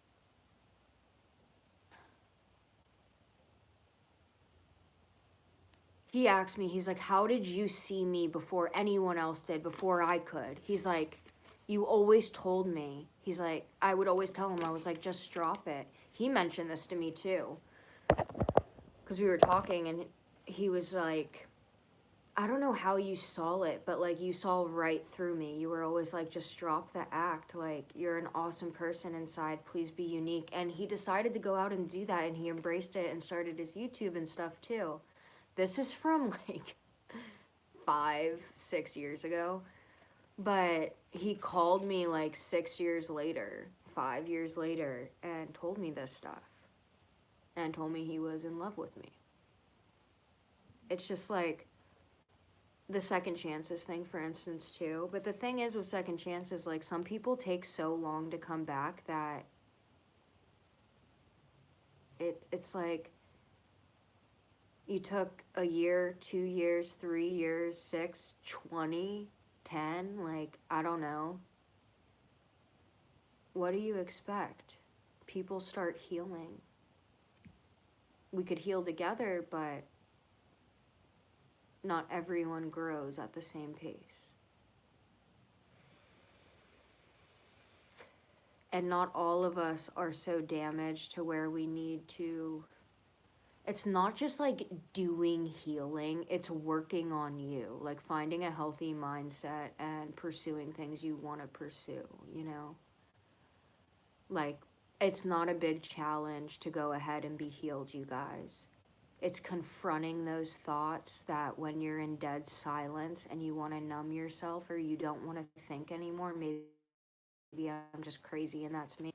he asked me, he's like, how did you see me before anyone else did, before I could? He's like, you always told me. He's like, I would always tell him, I was like, just drop it. He mentioned this to me too, because we were talking, and he was like, I don't know how you saw it, but like you saw right through me. You were always like, just drop the act. Like, you're an awesome person inside. Please be unique. And he decided to go out and do that, and he embraced it and started his YouTube and stuff too. This is from like 5-6 years ago. But he called me like 6 years later, 5 years later, and told me this stuff. And told me he was in love with me. It's just like the second chances thing, for instance, too. But the thing is with second chances, like, some people take so long to come back that it's like you took a year, 2 years, 3 years, 6, 20, 10, like, I don't know. What do you expect? People start healing. We could heal together, but not everyone grows at the same pace. And not all of us are so damaged to where we need to. It's not just like doing healing, it's working on you, like finding a healthy mindset and pursuing things you want to pursue, you know? Like, it's not a big challenge to go ahead and be healed, you guys. It's confronting those thoughts that when you're in dead silence and you want to numb yourself, or you don't want to think anymore, maybe I'm just crazy and that's me.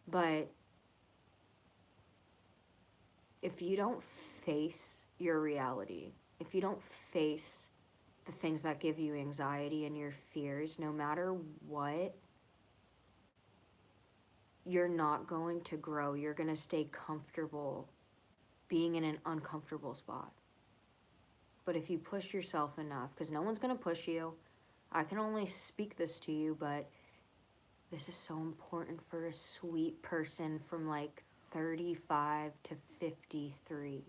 But if you don't face your reality, if you don't face the things that give you anxiety and your fears, no matter what, you're not going to grow. You're going to stay comfortable being in an uncomfortable spot. But if you push yourself enough, because no one's going to push you, I can only speak this to you, but this is so important for a sweet person from like 35 to 53.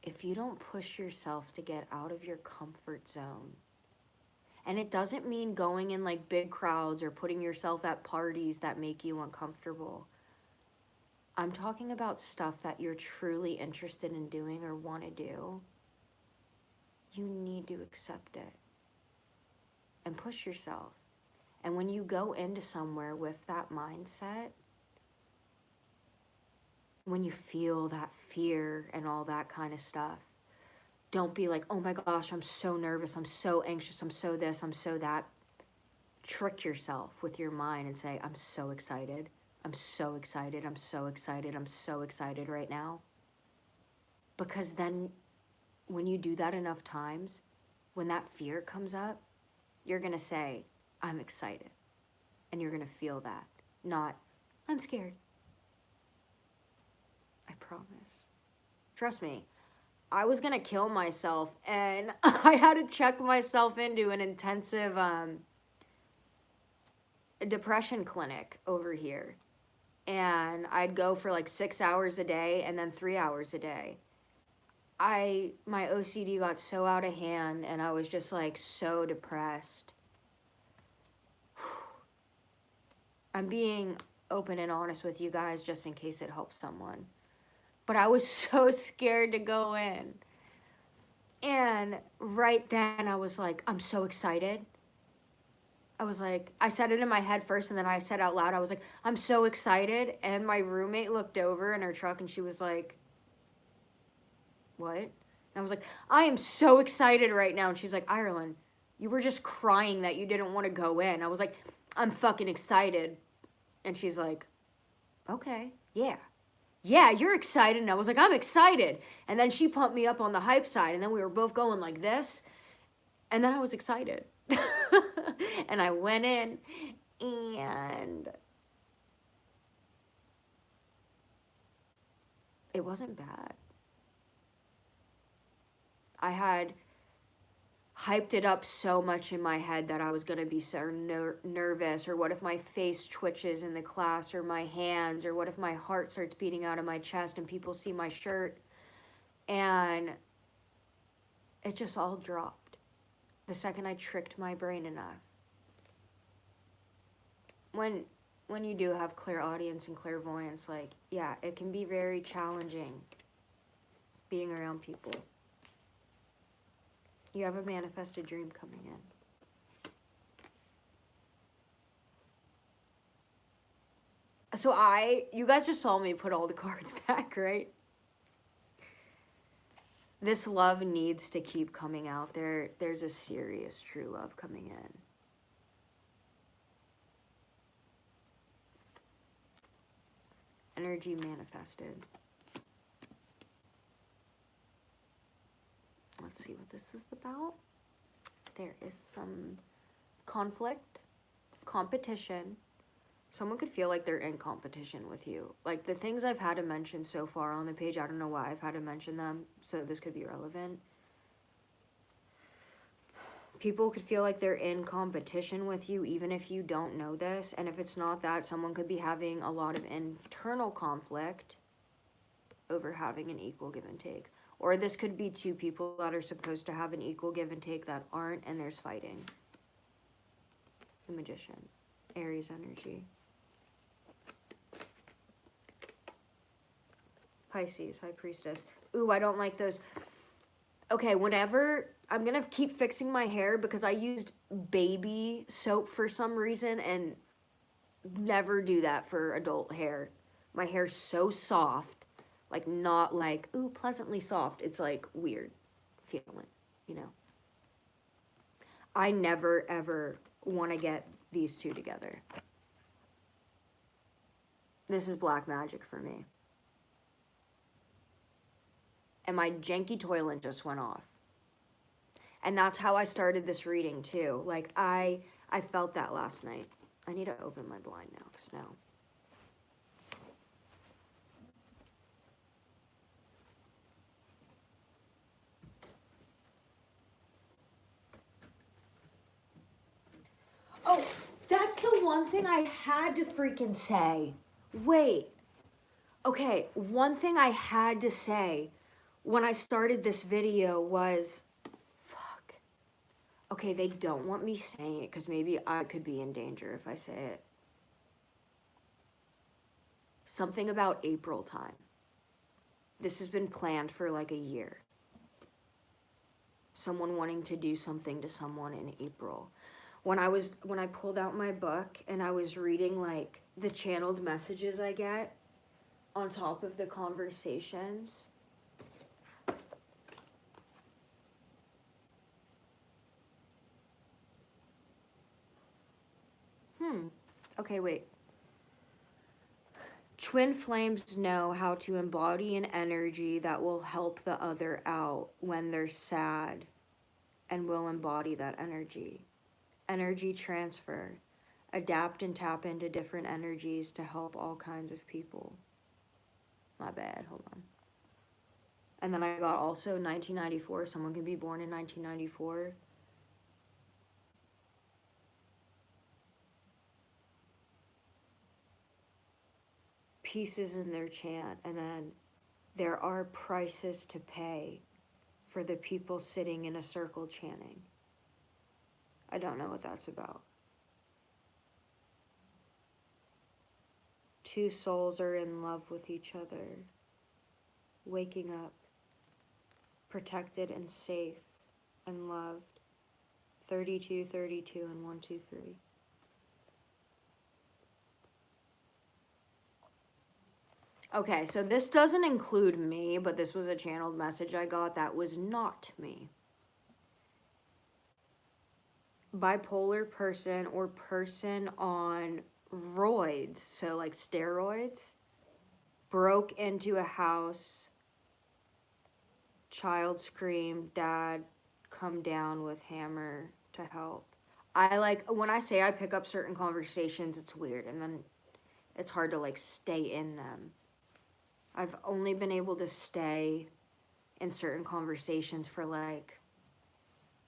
If you don't push yourself to get out of your comfort zone And it doesn't mean going in like big crowds or putting yourself at parties that make you uncomfortable. I'm talking about stuff that you're truly interested in doing or want to do. You need to accept it and push yourself. And when you go into somewhere with that mindset, when you feel that fear and all that kind of stuff, don't be like, oh my gosh, I'm so nervous, I'm so anxious, I'm so this, I'm so that. Trick yourself with your mind and say, I'm so excited, I'm so excited, I'm so excited, I'm so excited right now. Because then when you do that enough times, when that fear comes up, you're going to say, I'm excited. And you're going to feel that, not, I'm scared. I promise. Trust me, I was going to kill myself, and I had to check myself into an intensive depression clinic over here. And I'd go for like 6 hours a day and then 3 hours a day. My OCD got so out of hand, and I was just like so depressed. I'm being open and honest with you guys just in case it helps someone. But I was so scared to go in. And right then I was like, I'm so excited. I was like, I said it in my head first, and then I said out loud, I was like, I'm so excited. And my roommate looked over in her truck and she was like, what? And I was like, I am so excited right now. And she's like, Ireland, you were just crying that you didn't want to go in. I was like, I'm fucking excited. And she's like, okay, yeah. Yeah, you're excited. And I was like, I'm excited. And then she pumped me up on the hype side. And then we were both going like this. And then I was excited. And I went in, and it wasn't bad. I had hyped it up so much in my head that I was going to be so nervous, or what if my face twitches in the class, or my hands, or what if my heart starts beating out of my chest and people see my shirt. And it just all dropped the second I tricked my brain enough. When you do have clairaudience and clairvoyance, like, yeah, it can be very challenging being around people. You have a manifested dream coming in. So you guys just saw me put all the cards back, right? This love needs to keep coming out. There's a serious true love coming in. Energy manifested. Let's see what this is about. There is some conflict, competition. Someone could feel like they're in competition with you. Like the things I've had to mention so far on the page, I don't know why I've had to mention them, so this could be relevant. People could feel like they're in competition with you even if you don't know this. And if it's not that, someone could be having a lot of internal conflict over having an equal give and take. Or this could be two people that are supposed to have an equal give and take that aren't, and there's fighting. The Magician. Aries energy. Pisces, High Priestess. Ooh, I don't like those. Okay, whenever, I'm going to keep fixing my hair because I used baby soap for some reason, and never do that for adult hair. My hair's so soft, like not like, ooh, pleasantly soft. It's like weird feeling, you know. I never ever want to get these two together. This is black magic for me. And my janky toilet just went off. And that's how I started this reading too. Like I felt that last night. I need to open my blind now, because now. Oh, that's the one thing I had to freaking say. Wait. Okay, one thing I had to say when I started this video was, fuck. Okay, they don't want me saying it because maybe I could be in danger if I say it. Something about April time. This has been planned for like a year. Someone wanting to do something to someone in April. When I pulled out my book and I was reading like the channeled messages I get on top of the conversations. Okay, wait. Twin flames know how to embody an energy that will help the other out when they're sad and will embody that energy. Energy transfer. Adapt and tap into different energies to help all kinds of people. My bad, hold on. And then I got also 1994. Someone can be born in 1994. Pieces in their chant, and then there are prices to pay for the people sitting in a circle chanting. I don't know what that's about. Two souls are in love with each other, waking up, protected and safe and loved. 32, 32, and 1, 2, 3. Okay, so this doesn't include me, but this was a channeled message I got that was not me. Bipolar person or person on roids, so like steroids, broke into a house, child screamed, dad come down with hammer to help. I like, when I say I pick up certain conversations, it's weird, and then it's hard to like stay in them. I've only been able to stay in certain conversations for like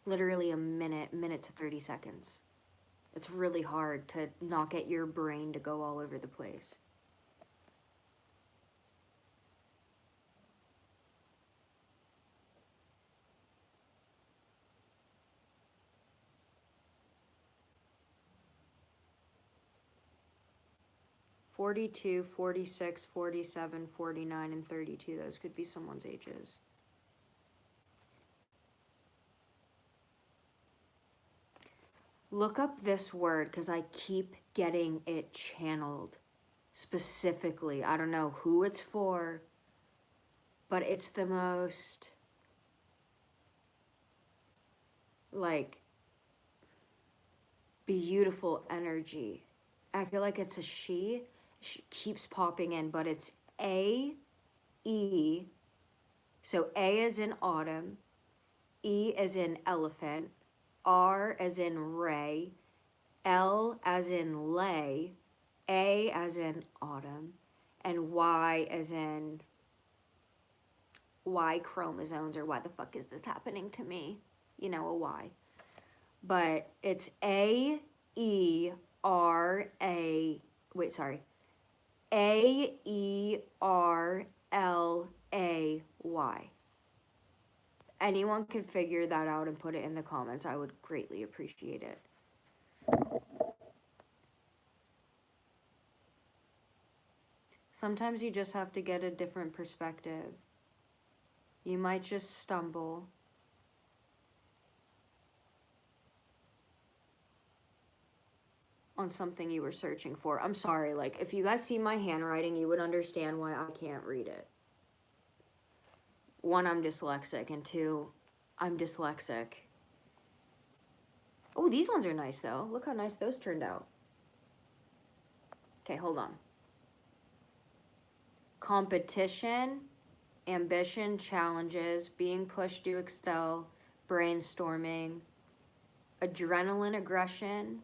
literally a minute to 30 seconds. It's really hard to not get your brain to go all over the place. "42, 46, 47, 49, and 32. Those could be someone's ages. Look up this word because I keep getting it channeled specifically. I don't know who it's for, but it's the most like beautiful energy. I feel like it's a she. She keeps popping in, but it's A-E. So A as in autumn, E as in elephant, R as in Ray, L as in lay, A as in autumn, and Y as in Y chromosomes, or why the fuck is this happening to me? You know, a Y. But it's A-E-R-A, wait, sorry. A-E-R-L-A-Y. Anyone can figure that out and put it in the comments. I would greatly appreciate it. Sometimes you just have to get a different perspective. You might just stumble. On something you were searching for. I'm sorry, like, if you guys see my handwriting, you would understand why I can't read it. One, I'm dyslexic, and two, I'm dyslexic. Oh, these ones are nice, though. Look how nice those turned out. Okay, hold on. Competition, ambition, challenges, being pushed to excel, brainstorming, adrenaline, aggression,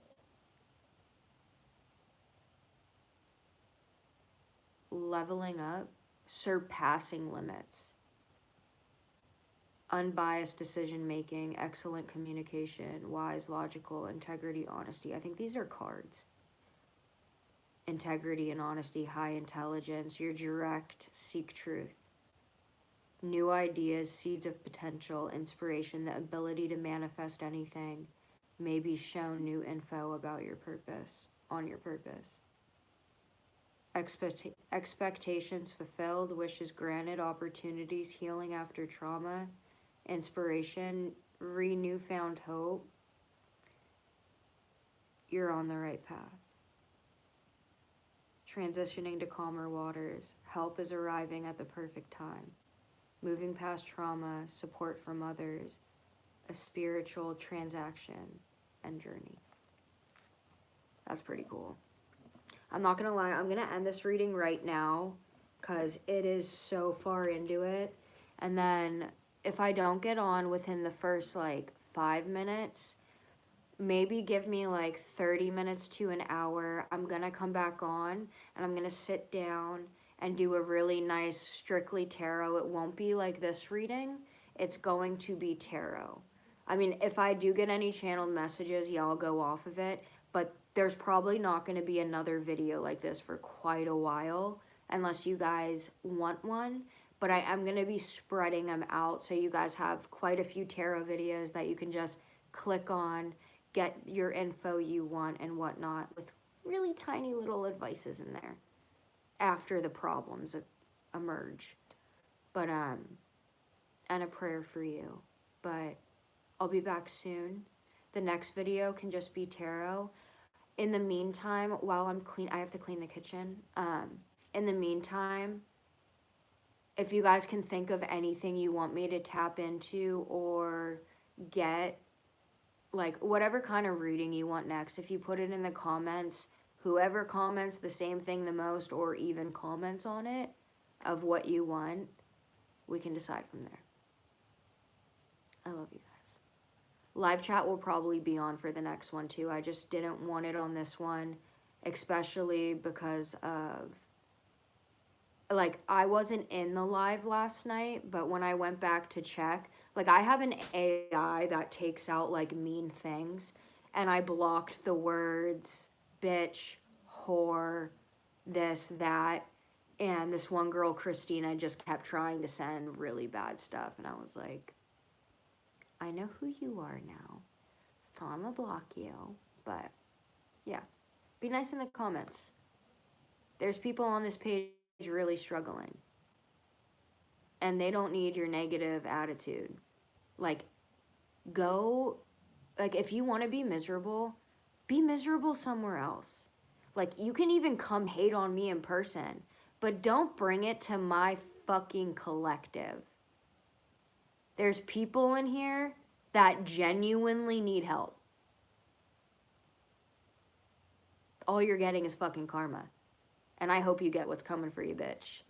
leveling up, surpassing limits, unbiased decision making, excellent communication, wise, logical, integrity, honesty. I think these are cards. Integrity and honesty, high intelligence, you're direct, seek truth. new ideas, seeds of potential, inspiration, the ability to manifest anything, may be shown new info about your purpose, on your purpose. Expectations fulfilled, wishes granted, opportunities, healing after trauma, inspiration, newfound hope. You're on the right path. Transitioning to calmer waters, help is arriving at the perfect time. Moving past trauma, support from others, a spiritual transaction and journey. That's pretty cool. I'm not gonna lie, I'm gonna end this reading right now because it is so far into it. And then if I don't get on within the first like 5 minutes, maybe give me like 30 minutes to an hour. I'm gonna come back on and I'm gonna sit down and do a really nice strictly tarot. It won't be like this reading. It's going to be tarot. I mean, if I do get any channeled messages, yeah, I'll go off of it. But there's probably not going to be another video like this for quite a while unless you guys want one. But I am going to be spreading them out so you guys have quite a few tarot videos that you can just click on, get your info you want and whatnot, with really tiny little advices in there after the problems emerge. But and a prayer for you. But I'll be back soon. The next video can just be tarot. In the meantime, while I'm I have to clean the kitchen. In the meantime, if you guys can think of anything you want me to tap into or get, like whatever kind of reading you want next, if you put it in the comments, whoever comments the same thing the most or even comments on it of what you want, we can decide from there. I love you guys. Live chat will probably be on for the next one too. I just didn't want it on this one, especially because of, like, I wasn't in the live last night, but when I went back to check, like, I have an AI that takes out, like, mean things, and I blocked the words bitch, whore, this, that, and this one girl, Christina, just kept trying to send really bad stuff, and I was like, I know who you are now, so I'm gonna block you. But yeah, be nice in the comments. There's people on this page really struggling, and they don't need your negative attitude. Like, go, like, if you want to be miserable somewhere else. Like, you can even come hate on me in person, but don't bring it to my fucking collective. There's people in here that genuinely need help. All you're getting is fucking karma. And I hope you get what's coming for you, bitch.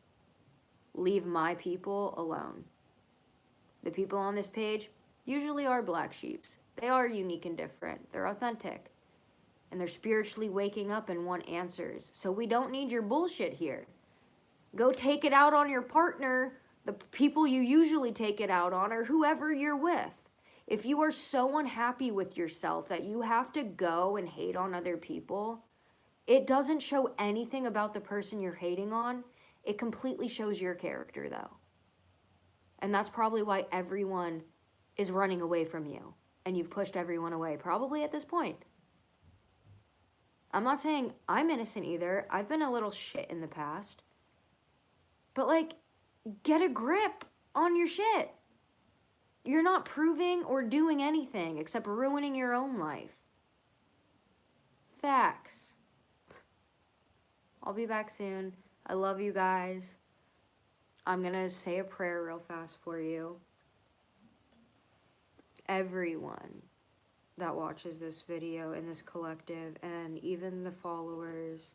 Leave my people alone. The people on this page usually are black sheeps. They are unique and different. They're authentic. And they're spiritually waking up and want answers. So we don't need your bullshit here. Go take it out on your partner, the people you usually take it out on, or whoever you're with. If you are so unhappy with yourself that you have to go and hate on other people, it doesn't show anything about the person you're hating on. It completely shows your character, though. And that's probably why everyone is running away from you. And you've pushed everyone away, probably at this point. I'm not saying I'm innocent either. I've been a little shit in the past. But, like, get a grip on your shit. You're not proving or doing anything except ruining your own life. Facts. I'll be back soon. I love you guys. I'm gonna say a prayer real fast for you. Everyone that watches this video in this collective, and even the followers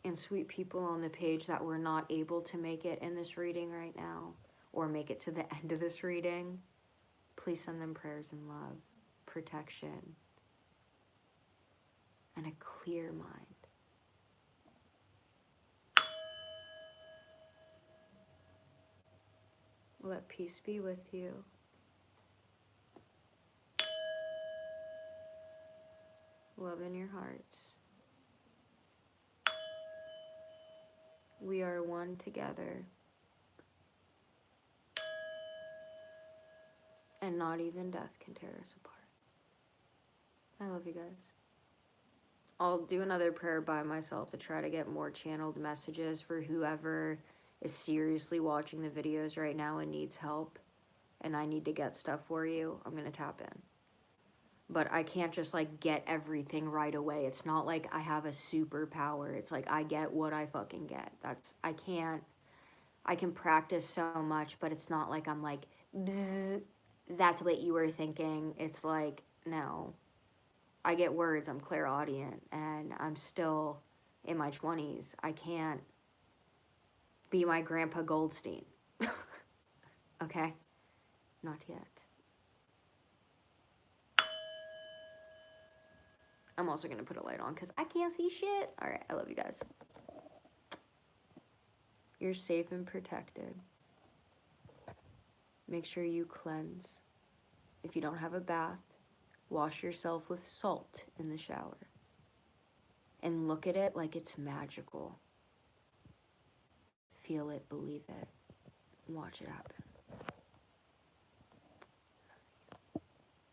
and sweet people on the page that were not able to make it in this reading right now, or make it to the end of this reading, please send them prayers and love, protection, and a clear mind. Let peace be with you. Love in your hearts. We are one together. And not even death can tear us apart. I love you guys. I'll do another prayer by myself to try to get more channeled messages for whoever is seriously watching the videos right now and needs help. And I need to get stuff for you. I'm going to tap in. But I can't just like get everything right away. It's not like I have a superpower. It's like I get what I fucking get. I can practice so much, but it's not like I'm like, bzz, that's what you were thinking. It's like, no. I get words, I'm clairaudient, and I'm still in my 20s. I can't be my grandpa Goldstein. Okay? Not yet. I'm also gonna put a light on because I can't see shit. All right, I love you guys. You're safe and protected. Make sure you cleanse. If you don't have a bath, wash yourself with salt in the shower. And look at it like it's magical. Feel it, believe it, watch it happen.